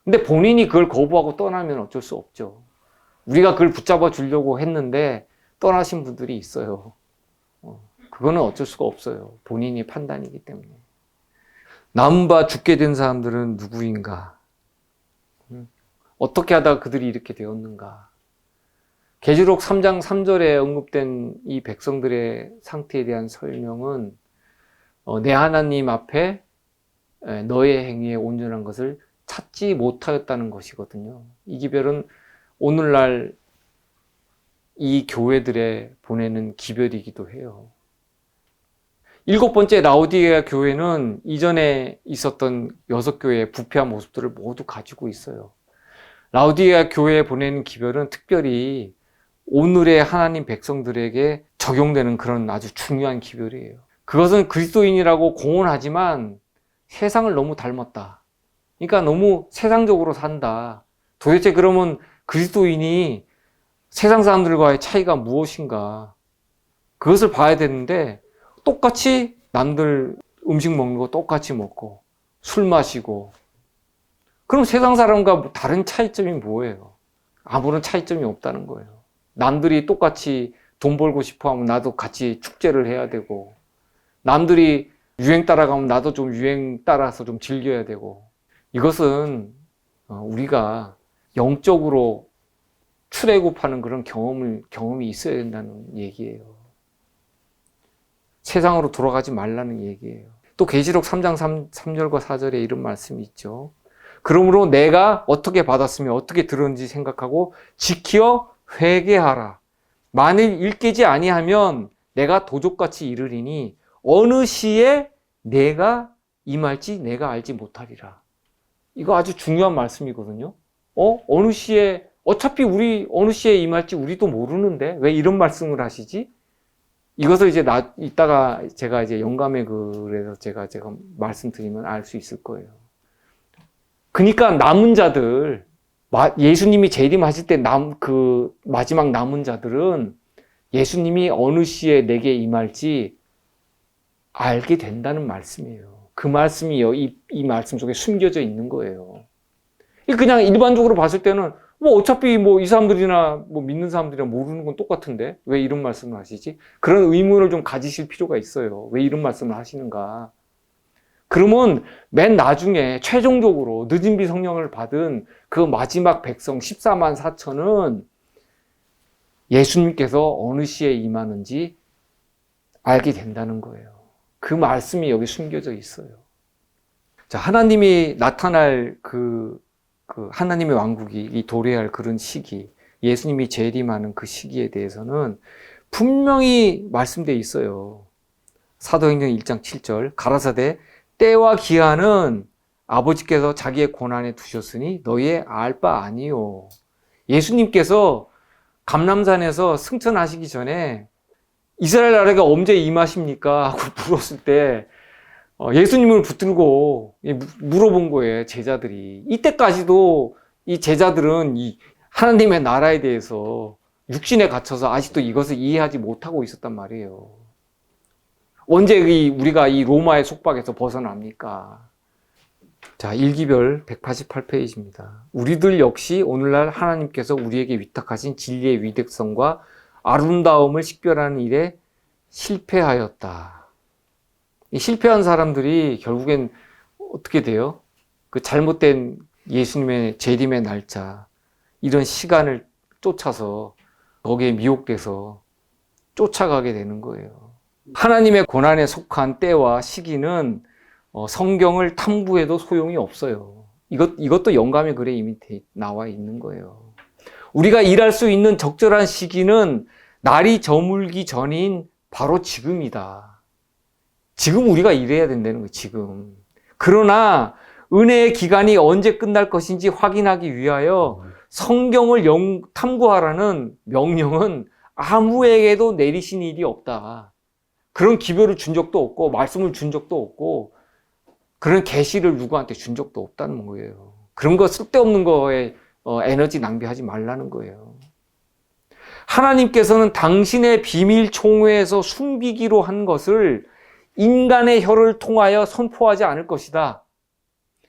근데 본인이 그걸 거부하고 떠나면 어쩔 수 없죠. 우리가 그걸 붙잡아 주려고 했는데 떠나신 분들이 있어요. 그거는 어쩔 수가 없어요. 본인이 판단이기 때문에. 남은 바 죽게 된 사람들은 누구인가? 어떻게 하다가 그들이 이렇게 되었는가? 계시록 3장 3절에 언급된 이 백성들의 상태에 대한 설명은 내 하나님 앞에 너의 행위에 온전한 것을 찾지 못하였다는 것이거든요. 이 기별은 오늘날 이 교회들에 보내는 기별이기도 해요. 7번째 라오디게아 교회는 이전에 있었던 6교회의 부패한 모습들을 모두 가지고 있어요. 라오디게아 교회에 보내는 기별은 특별히 오늘의 하나님 백성들에게 적용되는 그런 아주 중요한 기별이에요. 그것은 그리스도인이라고 공언하지만 세상을 너무 닮았다. 그러니까 너무 세상적으로 산다. 도대체 그러면 그리스도인이 세상 사람들과의 차이가 무엇인가? 그것을 봐야 되는데 똑같이 남들 음식 먹는 거 똑같이 먹고 술 마시고, 그럼 세상 사람과 다른 차이점이 뭐예요? 아무런 차이점이 없다는 거예요. 남들이 똑같이 돈 벌고 싶어 하면 나도 같이 축제를 해야 되고, 남들이 유행 따라가면 나도 좀 유행 따라서 좀 즐겨야 되고, 이것은 우리가 영적으로 출애굽하는 그런 경험이 있어야 된다는 얘기예요. 세상으로 돌아가지 말라는 얘기예요. 또 계시록 3장 3절과 4절에 이런 말씀이 있죠. 그러므로 내가 어떻게 받았으며 어떻게 들었는지 생각하고 지켜 회개하라. 만일 일깨지 아니하면 내가 도적같이 이르리니 어느 시에 내가 임할지 내가 알지 못하리라. 이거 아주 중요한 말씀이거든요. 어느 시에, 어차피 우리 어느 시에 임할지 우리도 모르는데 왜 이런 말씀을 하시지? 이것을 이제 이따가 제가 이제 영감의 글에서 제가 말씀드리면 알 수 있을 거예요. 그러니까 남은 자들, 예수님이 재림하실 때 그 마지막 남은 자들은 예수님이 어느 시에 내게 임할지 알게 된다는 말씀이에요. 그 말씀이 이 말씀 속에 숨겨져 있는 거예요. 그냥 일반적으로 봤을 때는 어차피 이 사람들이나 믿는 사람들이나 모르는 건 똑같은데 왜 이런 말씀을 하시지? 그런 의문을 좀 가지실 필요가 있어요. 왜 이런 말씀을 하시는가? 그러면 맨 나중에 최종적으로 늦은 비 성령을 받은 그 마지막 백성 14만 4천은 예수님께서 어느 시에 임하는지 알게 된다는 거예요. 그 말씀이 여기 숨겨져 있어요. 자, 하나님이 나타날 그 하나님의 왕국이 도래할 그런 시기, 예수님이 재림하는 그 시기에 대해서는 분명히 말씀되어 있어요. 사도행전 1장 7절 가라사대 때와 기한은 아버지께서 자기의 고난에 두셨으니 너희의 알 바 아니요. 예수님께서 감람산에서 승천하시기 전에 이스라엘 나라가 언제 임하십니까? 하고 물었을 때 예수님을 붙들고 물어본 거예요. 제자들이. 이때까지도 이 제자들은 이 하나님의 나라에 대해서 육신에 갇혀서 아직도 이것을 이해하지 못하고 있었단 말이에요. 언제 우리가 이 로마의 속박에서 벗어납니까? 자, 일기별 188페이지입니다. 우리들 역시 오늘날 하나님께서 우리에게 위탁하신 진리의 위대성과 아름다움을 식별하는 일에 실패하였다. 이 실패한 사람들이 결국엔 어떻게 돼요? 그 잘못된 예수님의 재림의 날짜, 이런 시간을 쫓아서 거기에 미혹돼서 쫓아가게 되는 거예요. 하나님의 고난에 속한 때와 시기는 성경을 탐구해도 소용이 없어요. 이것도 영감의 글에 이미 나와 있는 거예요. 우리가 일할 수 있는 적절한 시기는 날이 저물기 전인 바로 지금이다. 지금 우리가 일해야 된다는 거예요, 지금. 그러나 은혜의 기간이 언제 끝날 것인지 확인하기 위하여 성경을 탐구하라는 명령은 아무에게도 내리신 일이 없다. 그런 기별을 준 적도 없고 말씀을 준 적도 없고 그런 계시를 누구한테 준 적도 없다는 거예요. 그런 거 쓸데없는 거에 에너지 낭비하지 말라는 거예요. 하나님께서는 당신의 비밀 총회에서 숨기기로 한 것을 인간의 혀를 통하여 선포하지 않을 것이다.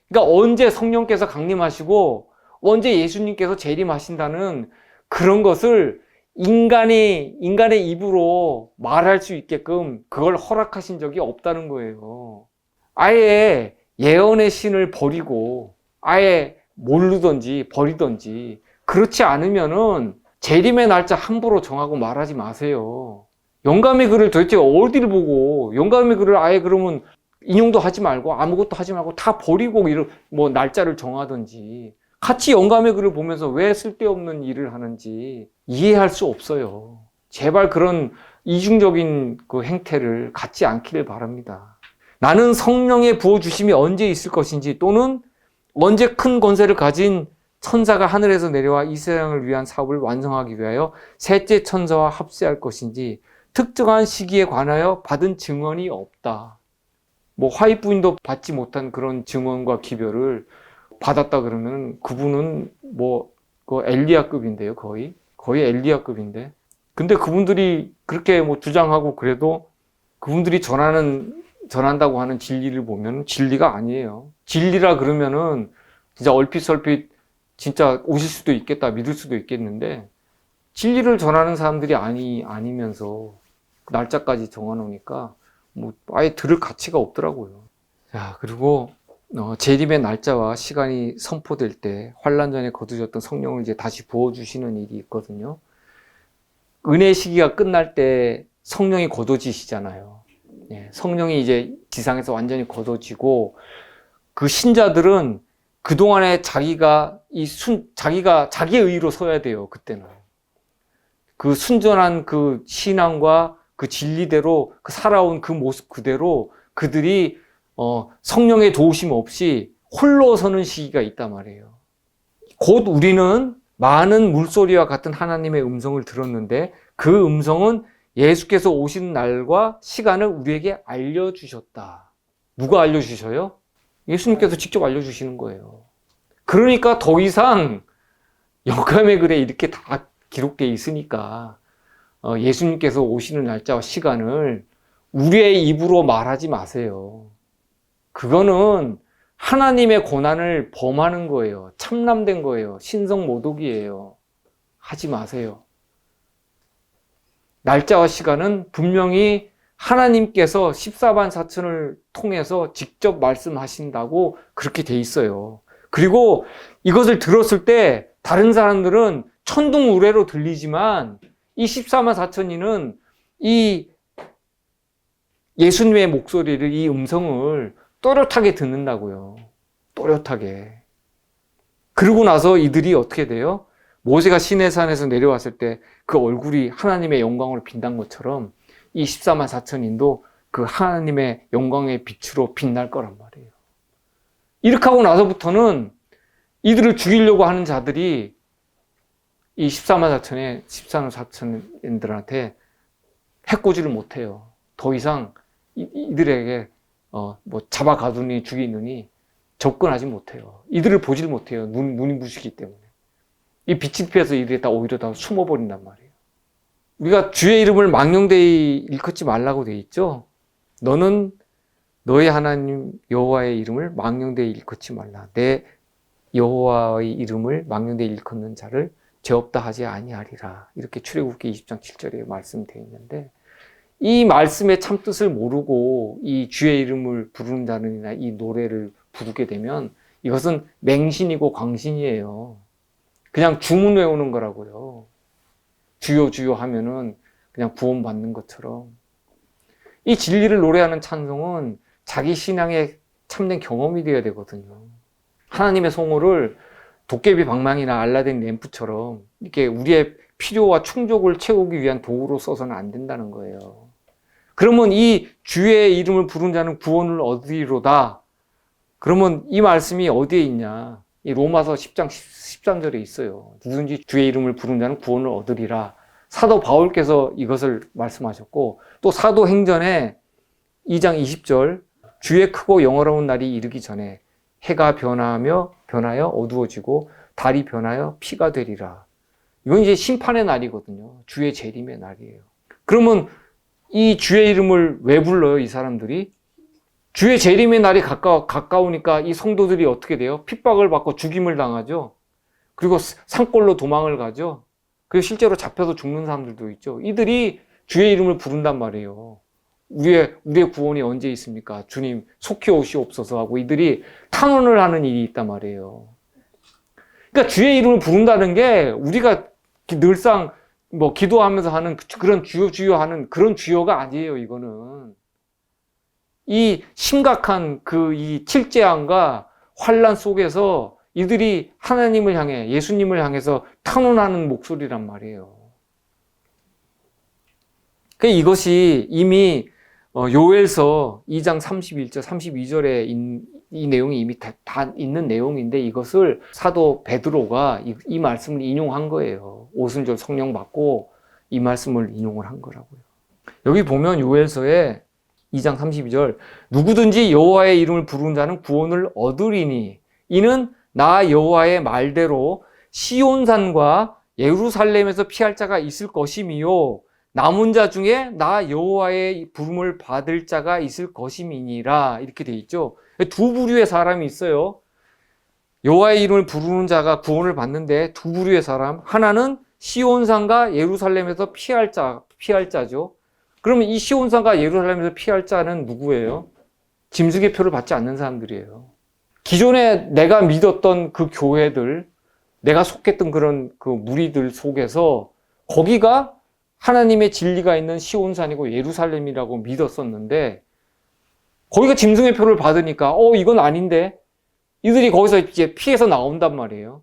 그러니까 언제 성령께서 강림하시고 언제 예수님께서 재림하신다는 그런 것을 인간의 입으로 말할 수 있게끔 그걸 허락하신 적이 없다는 거예요. 아예 예언의 신을 버리고 아예 모르든지 버리든지 그렇지 않으면은 재림의 날짜 함부로 정하고 말하지 마세요. 영감의 글을 도대체 어디를 보고 영감의 글을 아예 그러면 인용도 하지 말고 아무것도 하지 말고 다 버리고 날짜를 정하든지 같이 영감의 글을 보면서 왜 쓸데없는 일을 하는지 이해할 수 없어요. 제발 그런 이중적인 그 행태를 갖지 않기를 바랍니다. 나는 성령의 부어주심이 언제 있을 것인지 또는 언제 큰 권세를 가진 천사가 하늘에서 내려와 이 세상을 위한 사업을 완성하기 위하여 셋째 천사와 합세할 것인지 특정한 시기에 관하여 받은 증언이 없다. 화입 부인도 받지 못한 그런 증언과 기별을 받았다 그러면 그분은 그 엘리야급인데요, 거의 엘리야급인데. 근데 그분들이 그렇게 주장하고 그래도 그분들이 전한다고 하는 진리를 보면 진리가 아니에요. 진리라 그러면은 진짜 얼핏 진짜 오실 수도 있겠다, 믿을 수도 있겠는데 진리를 전하는 사람들이 아니면서 날짜까지 정해놓으니까 아예 들을 가치가 없더라고요. 자, 그리고 재림의 날짜와 시간이 선포될 때 환난 전에 거두셨던 성령을 이제 다시 부어주시는 일이 있거든요. 은혜 시기가 끝날 때 성령이 거둬지시잖아요. 성령이 이제 지상에서 완전히 걷어지고 그 신자들은 그동안에 자기가 자기의 의로 서야 돼요. 그때는. 그 순전한 그 신앙과 그 진리대로 살아온 그 모습 그대로 그들이 성령의 도우심 없이 홀로 서는 시기가 있단 말이에요. 곧 우리는 많은 물소리와 같은 하나님의 음성을 들었는데 그 음성은 예수께서 오시는 날과 시간을 우리에게 알려주셨다. 누가 알려주셔요? 예수님께서 직접 알려주시는 거예요. 그러니까 더 이상 영감의 글에 이렇게 다 기록되어 있으니까 예수님께서 오시는 날짜와 시간을 우리의 입으로 말하지 마세요. 그거는 하나님의 고난을 범하는 거예요. 참람된 거예요. 신성모독이에요. 하지 마세요. 날짜와 시간은 분명히 하나님께서 14만 4천을 통해서 직접 말씀하신다고 그렇게 돼 있어요. 그리고 이것을 들었을 때 다른 사람들은 천둥우레로 들리지만 이 14만 4천이는 이 예수님의 목소리를, 이 음성을 또렷하게 듣는다고요. 또렷하게. 그러고 나서 이들이 어떻게 돼요? 모세가 시내산에서 내려왔을 때 그 얼굴이 하나님의 영광으로 빛난 것처럼 이 14만 4천인도 그 하나님의 영광의 빛으로 빛날 거란 말이에요. 이렇게 하고 나서부터는 이들을 죽이려고 하는 자들이 이 14만 4천인들한테 해코지를 못해요. 더 이상 이들에게 잡아 가두니 죽이느니 접근하지 못해요. 이들을 보질 못해요. 눈이 부시기 때문에. 이 빛이 피해서 이들이 오히려 다 숨어버린단 말이에요. 우리가 주의 이름을 망령되이 일컫지 말라고 돼 있죠. 너는 너의 하나님 여호와의 이름을 망령되이 일컫지 말라. 내 여호와의 이름을 망령되이 일컫는 자를 죄 없다 하지 아니하리라. 이렇게 출애굽기 20장 7절에 말씀되어 있는데 이 말씀의 참뜻을 모르고 이 주의 이름을 부르는 자는이나 이 노래를 부르게 되면 이것은 맹신이고 광신이에요. 그냥 주문 외우는 거라고요. 주여 주여 하면은 그냥 구원받는 것처럼. 이 진리를 노래하는 찬송은 자기 신앙의 참된 경험이 되어야 되거든요. 하나님의 성호를 도깨비 방망이나 알라딘 램프처럼 이렇게 우리의 필요와 충족을 채우기 위한 도구로 써서는 안 된다는 거예요. 그러면 이 주의 이름을 부른 자는 구원을 얻으리로다. 그러면 이 말씀이 어디에 있냐? 이 로마서 10장 13절에 있어요. 누군지 주의 이름을 부른 자는 구원을 얻으리라. 사도 바울께서 이것을 말씀하셨고 또 사도행전에 2장 20절 주의 크고 영화로운 날이 이르기 전에 해가 변하여 어두워지고 달이 변하여 피가 되리라. 이건 이제 심판의 날이거든요. 주의 재림의 날이에요. 그러면 이 주의 이름을 왜 불러요, 이 사람들이? 주의 재림의 날이 가까우니까 이 성도들이 어떻게 돼요? 핍박을 받고 죽임을 당하죠. 그리고 산골로 도망을 가죠. 그리고 실제로 잡혀서 죽는 사람들도 있죠. 이들이 주의 이름을 부른단 말이에요. 우리의 구원이 언제 있습니까? 주님 속히 오시옵소서 하고 이들이 탄원을 하는 일이 있단 말이에요. 그러니까 주의 이름을 부른다는 게 우리가 늘상 기도하면서 하는 그런 주여 주여 하는 그런 주여가 아니에요. 이거는 이 심각한 이 칠재앙과 환난 속에서 이들이 하나님을 향해 예수님을 향해서 탄원하는 목소리란 말이에요. 이것이 이미 요엘서 2장 31절 32절에 이 내용이 이미 다 있는 내용인데 이것을 사도 베드로가 이 말씀을 인용한 거예요. 오순절 성령 받고 이 말씀을 인용을 한 거라고요. 여기 보면 요엘서에 2장 32절 누구든지 여호와의 이름을 부르는 자는 구원을 얻으리니 이는 나 여호와의 말대로 시온산과 예루살렘에서 피할 자가 있을 것이미요 남은 자 중에 나 여호와의 부름을 받을 자가 있을 것임이니라. 이렇게 돼 있죠. 두 부류의 사람이 있어요. 여호와의 이름을 부르는 자가 구원을 받는데 두 부류의 사람, 하나는 시온산과 예루살렘에서 피할 자죠. 그러면 이 시온산과 예루살렘에서 피할 자는 누구예요? 짐승의 표를 받지 않는 사람들이에요. 기존에 내가 믿었던 그 교회들, 내가 속했던 그런 그 무리들 속에서 거기가 하나님의 진리가 있는 시온산이고 예루살렘이라고 믿었었는데 거기가 짐승의 표를 받으니까 이건 아닌데 이들이 거기서 이제 피해서 나온단 말이에요.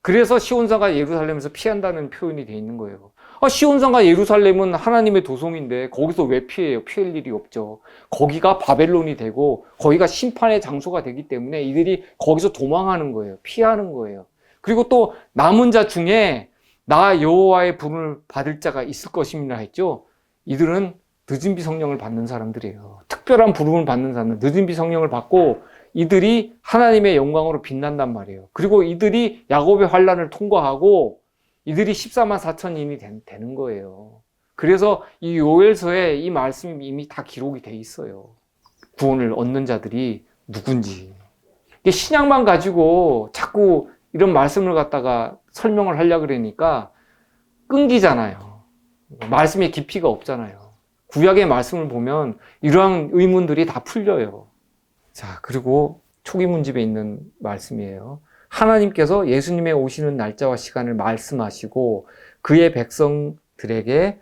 그래서 시온산과 예루살렘에서 피한다는 표현이 돼 있는 거예요. 시온산과 예루살렘은 하나님의 도성인데 거기서 왜 피해요? 피할 일이 없죠. 거기가 바벨론이 되고 거기가 심판의 장소가 되기 때문에 이들이 거기서 도망하는 거예요. 피하는 거예요. 그리고 또 남은 자 중에 나 여호와의 부름을 받을 자가 있을 것임이라 했죠. 이들은 늦은 비 성령을 받는 사람들이에요. 특별한 부름을 받는 사람들, 늦은 비 성령을 받고 이들이 하나님의 영광으로 빛난단 말이에요. 그리고 이들이 야곱의 환란을 통과하고 이들이 14만 4천인이 되는 거예요. 그래서 이 요엘서에 이 말씀이 이미 다 기록이 돼 있어요. 구원을 얻는 자들이 누군지. 신약만 가지고 자꾸 이런 말씀을 갖다가 설명을 하려고 그러니까 끊기잖아요. 말씀의 깊이가 없잖아요. 구약의 말씀을 보면 이러한 의문들이 다 풀려요. 자, 그리고 초기 문집에 있는 말씀이에요. 하나님께서 예수님의 오시는 날짜와 시간을 말씀하시고 그의 백성들에게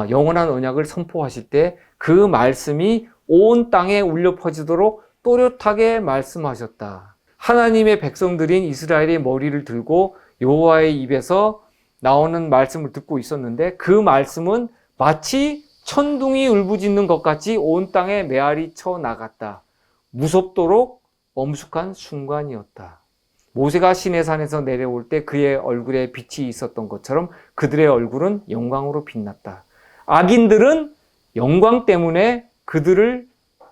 영원한 언약을 선포하실 때 그 말씀이 온 땅에 울려 퍼지도록 또렷하게 말씀하셨다. 하나님의 백성들인 이스라엘의 머리를 들고 여호와의 입에서 나오는 말씀을 듣고 있었는데 그 말씀은 마치 천둥이 울부짖는 것 같이 온 땅에 메아리 쳐 나갔다. 무섭도록 엄숙한 순간이었다. 모세가 시내산에서 내려올 때 그의 얼굴에 빛이 있었던 것처럼 그들의 얼굴은 영광으로 빛났다. 악인들은 영광 때문에 그들을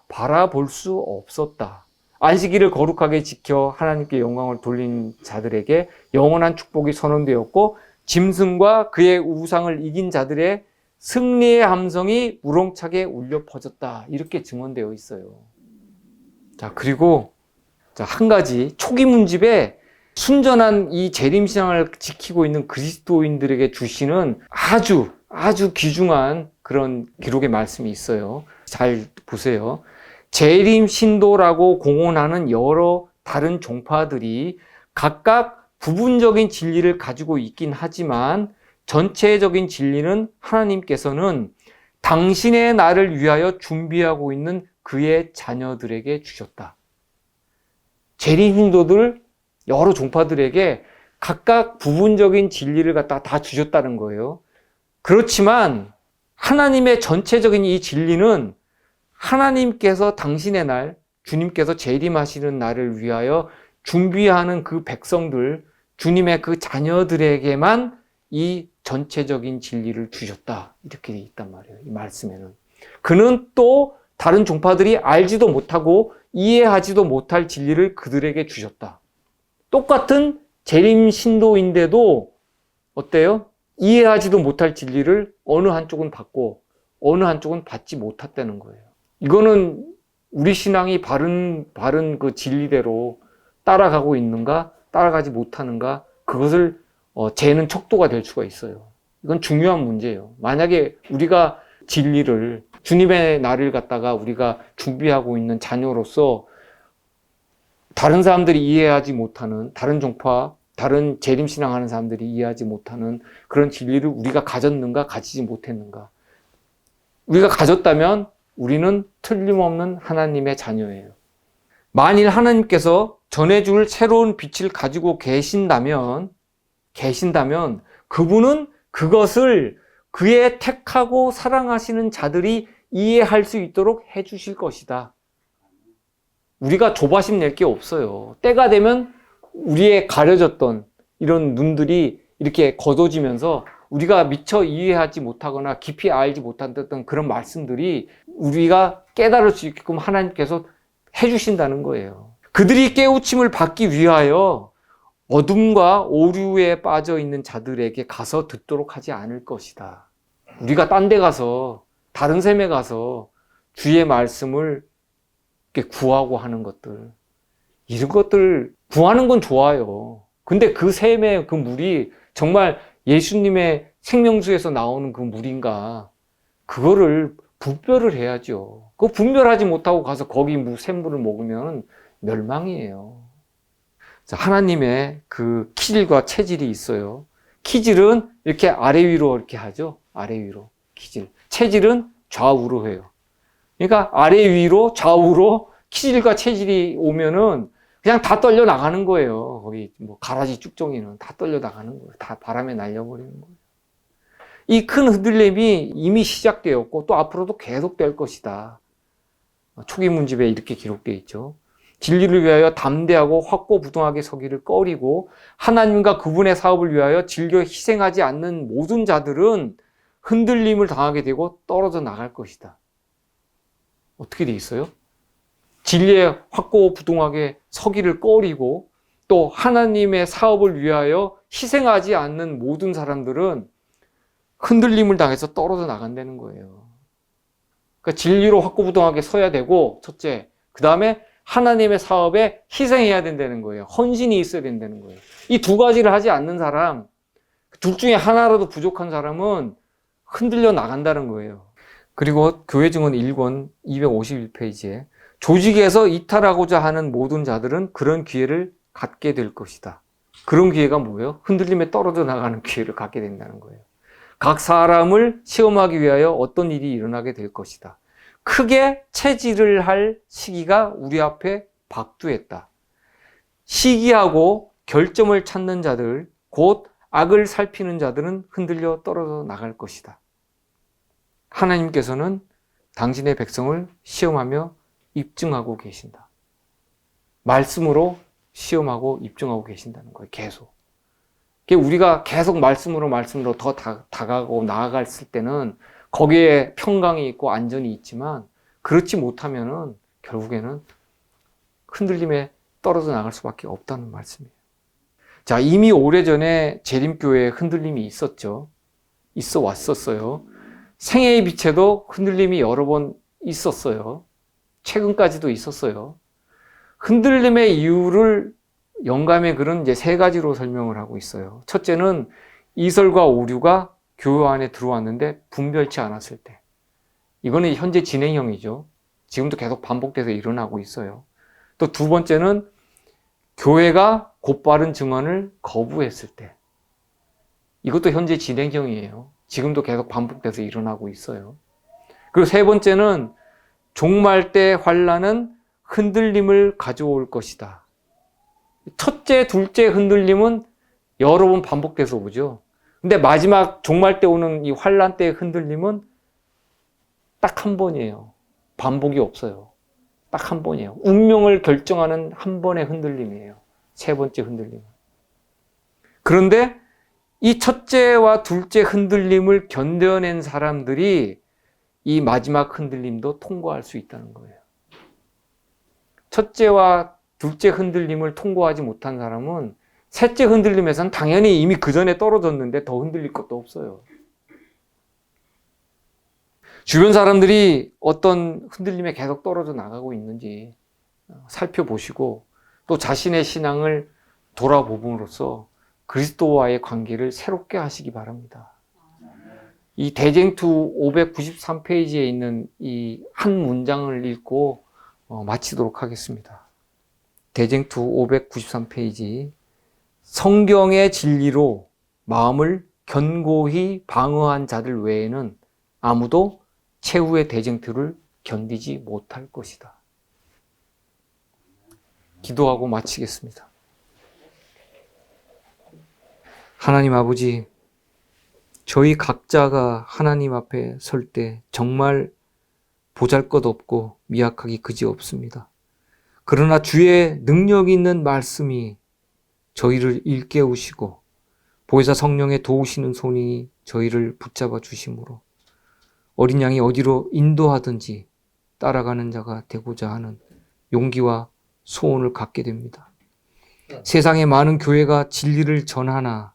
바라볼 수 없었다. 안식일을 거룩하게 지켜 하나님께 영광을 돌린 자들에게 영원한 축복이 선언되었고 짐승과 그의 우상을 이긴 자들의 승리의 함성이 우렁차게 울려 퍼졌다. 이렇게 증언되어 있어요. 자, 그리고 한 가지 초기 문집에 순전한 이 재림신앙을 지키고 있는 그리스도인들에게 주시는 아주 귀중한 그런 기록의 말씀이 있어요. 잘 보세요. 재림신도라고 공언하는 여러 다른 종파들이 각각 부분적인 진리를 가지고 있긴 하지만 전체적인 진리는 하나님께서는 당신의 나를 위하여 준비하고 있는 그의 자녀들에게 주셨다. 재림신도들 여러 종파들에게 각각 부분적인 진리를 갖다 다 주셨다는 거예요. 그렇지만 하나님의 전체적인 이 진리는 하나님께서 당신의 날, 주님께서 재림하시는 날을 위하여 준비하는 그 백성들, 주님의 그 자녀들에게만 이 전체적인 진리를 주셨다. 이렇게 돼 있단 말이에요. 이 말씀에는. 그는 또 다른 종파들이 알지도 못하고 이해하지도 못할 진리를 그들에게 주셨다. 똑같은 재림 신도인데도 어때요? 이해하지도 못할 진리를 어느 한쪽은 받고 어느 한쪽은 받지 못했다는 거예요. 이거는 우리 신앙이 바른 그 진리대로 따라가고 있는가, 따라가지 못하는가, 그것을 재는 척도가 될 수가 있어요. 이건 중요한 문제예요. 만약에 우리가 진리를, 주님의 날을 갖다가 우리가 준비하고 있는 자녀로서 다른 사람들이 이해하지 못하는, 다른 종파, 다른 재림신앙하는 사람들이 이해하지 못하는 그런 진리를 우리가 가졌는가, 가지지 못했는가. 우리가 가졌다면 우리는 틀림없는 하나님의 자녀예요. 만일 하나님께서 전해줄 새로운 빛을 가지고 계신다면 그분은 그것을 그의 택하고 사랑하시는 자들이 이해할 수 있도록 해주실 것이다. 우리가 조바심 낼 게 없어요. 때가 되면 우리의 가려졌던 이런 눈들이 이렇게 걷어지면서 우리가 미처 이해하지 못하거나 깊이 알지 못했던 그런 말씀들이 우리가 깨달을 수 있게끔 하나님께서 해주신다는 거예요. 그들이 깨우침을 받기 위하여 어둠과 오류에 빠져 있는 자들에게 가서 듣도록 하지 않을 것이다. 우리가 딴 데 가서, 다른 셈에 가서 주의 말씀을 이렇게 구하고 하는 것들, 이런 것들 구하는 건 좋아요. 근데 그 셈의 그 물이 정말 예수님의 생명수에서 나오는 그 물인가, 그거를 분별을 해야죠. 그거 분별하지 못하고 가서 거기 샘물을 먹으면 멸망이에요. 자, 하나님의 그 키질과 체질이 있어요. 키질은 이렇게 아래 위로 이렇게 하죠. 아래 위로 기질. 체질은 좌우로 해요. 그러니까 아래 위로 좌우로 기질과 체질이 오면은 그냥 다 떨려 나가는 거예요. 거기 뭐 가라지 쭉정이는 다 떨려 나가는 거예요. 다 바람에 날려버리는 거예요. 이 큰 흔들림이 이미 시작되었고 또 앞으로도 계속될 것이다. 초기 문집에 이렇게 기록되어 있죠. 진리를 위하여 담대하고 확고부동하게 서기를 꺼리고 하나님과 그분의 사업을 위하여 즐겨 희생하지 않는 모든 자들은 흔들림을 당하게 되고 떨어져 나갈 것이다. 어떻게 돼 있어요? 진리에 확고부동하게 서기를 꺼리고 또 하나님의 사업을 위하여 희생하지 않는 모든 사람들은 흔들림을 당해서 떨어져 나간다는 거예요. 그러니까 진리로 확고부동하게 서야 되고 첫째, 그 다음에 하나님의 사업에 희생해야 된다는 거예요. 헌신이 있어야 된다는 거예요. 이 두 가지를 하지 않는 사람, 둘 중에 하나라도 부족한 사람은 흔들려 나간다는 거예요. 그리고 교회 증언 1권 251페이지에 조직에서 이탈하고자 하는 모든 자들은 그런 기회를 갖게 될 것이다. 그런 기회가 뭐예요? 흔들림에 떨어져 나가는 기회를 갖게 된다는 거예요. 각 사람을 시험하기 위하여 어떤 일이 일어나게 될 것이다. 크게 체질을 할 시기가 우리 앞에 박두했다. 시기하고 결점을 찾는 자들, 곧 악을 살피는 자들은 흔들려 떨어져 나갈 것이다. 하나님께서는 당신의 백성을 시험하며 입증하고 계신다. 말씀으로 시험하고 입증하고 계신다는 거예요. 계속. 우리가 계속 말씀으로 더 다가가고 나아갔을 때는 거기에 평강이 있고 안전이 있지만 그렇지 못하면은 결국에는 흔들림에 떨어져 나갈 수밖에 없다는 말씀이에요. 자, 이미 오래전에 재림교회에 흔들림이 있었죠. 있어 왔었어요. 생애의 빛에도 흔들림이 여러 번 있었어요. 최근까지도 있었어요. 흔들림의 이유를 영감의 글은 이제 세 가지로 설명을 하고 있어요. 첫째는 이설과 오류가 교회 안에 들어왔는데 분별치 않았을 때. 이거는 현재 진행형이죠. 지금도 계속 반복돼서 일어나고 있어요. 또 두 번째는 교회가 곧바른 증언을 거부했을 때. 이것도 현재 진행형이에요. 지금도 계속 반복돼서 일어나고 있어요. 그리고 세 번째는 종말 때 환난은 흔들림을 가져올 것이다. 첫째, 둘째 흔들림은 여러 번 반복돼서 오죠. 근데 마지막 종말 때 오는 이 환난 때의 흔들림은 딱 한 번이에요. 반복이 없어요. 딱 한 번이에요. 운명을 결정하는 한 번의 흔들림이에요. 세 번째 흔들림은. 그런데 이 첫째와 둘째 흔들림을 견뎌낸 사람들이 이 마지막 흔들림도 통과할 수 있다는 거예요. 첫째와 둘째 흔들림을 통과하지 못한 사람은 셋째 흔들림에서는 당연히 이미 그 전에 떨어졌는데 더 흔들릴 것도 없어요. 주변 사람들이 어떤 흔들림에 계속 떨어져 나가고 있는지 살펴보시고 또 자신의 신앙을 돌아봄으로써 그리스도와의 관계를 새롭게 하시기 바랍니다. 이 대쟁투 593페이지에 있는 이 한 문장을 읽고 마치도록 하겠습니다. 대쟁투 593페이지. 성경의 진리로 마음을 견고히 방어한 자들 외에는 아무도 최후의 대쟁투를 견디지 못할 것이다. 기도하고 마치겠습니다. 하나님 아버지, 저희 각자가 하나님 앞에 설 때 정말 보잘것없고 미약하기 그지없습니다. 그러나 주의 능력 있는 말씀이 저희를 일깨우시고 보혜사 성령의 도우시는 손이 저희를 붙잡아 주심으로 어린 양이 어디로 인도하든지 따라가는 자가 되고자 하는 용기와 소원을 갖게 됩니다. 세상의 많은 교회가 진리를 전하나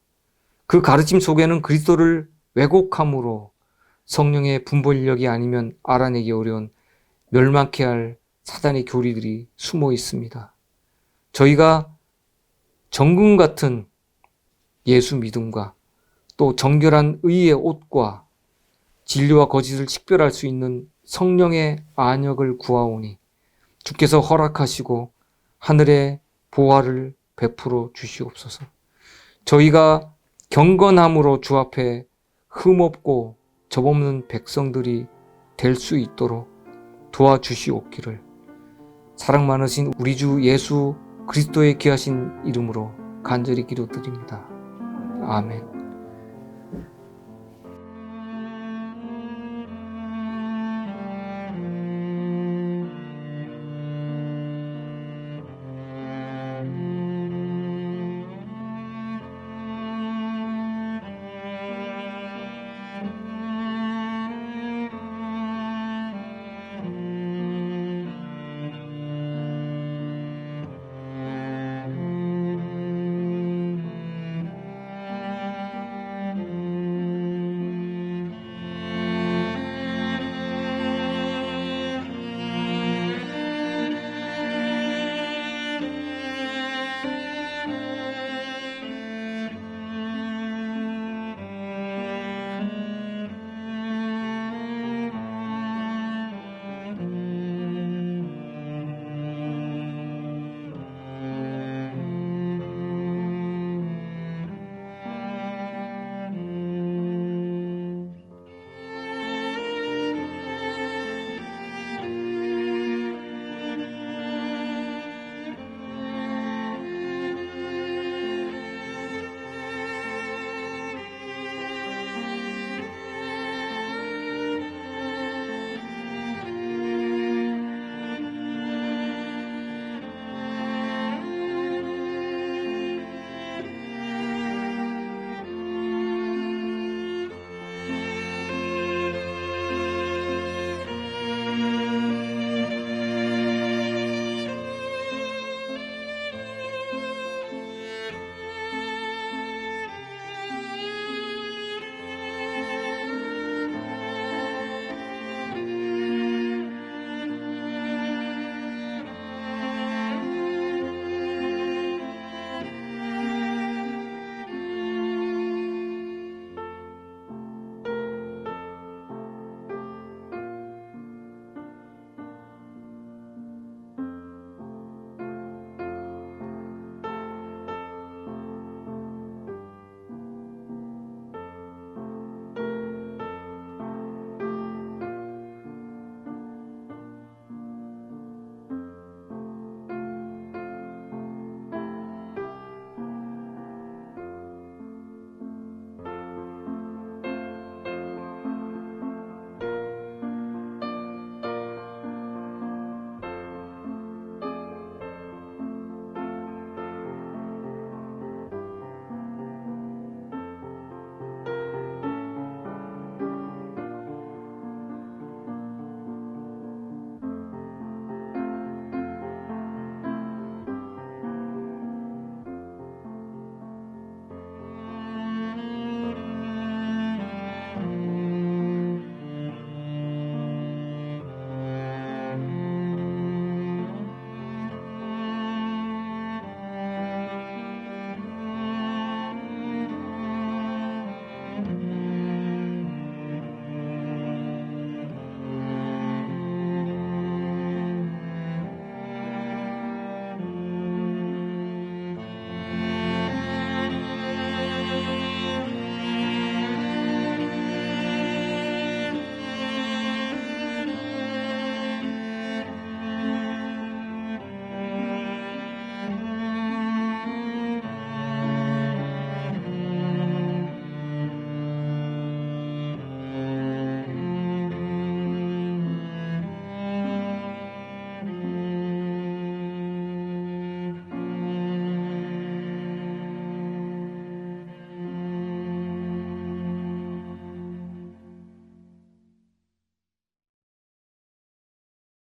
그 가르침 속에는 그리스도를 왜곡함으로 성령의 분별력이 아니면 알아내기 어려운 멸망케 할 사단의 교리들이 숨어 있습니다. 저희가 정금 같은 예수 믿음과 또 정결한 의의 옷과 진리와 거짓을 식별할 수 있는 성령의 안역을 구하오니 주께서 허락하시고 하늘의 보화를 베풀어 주시옵소서. 저희가 경건함으로 주 앞에 흠없고 접없는 백성들이 될 수 있도록 도와주시옵기를 사랑 많으신 우리 주 예수 그리스도의 귀하신 이름으로 간절히 기도드립니다. 아멘.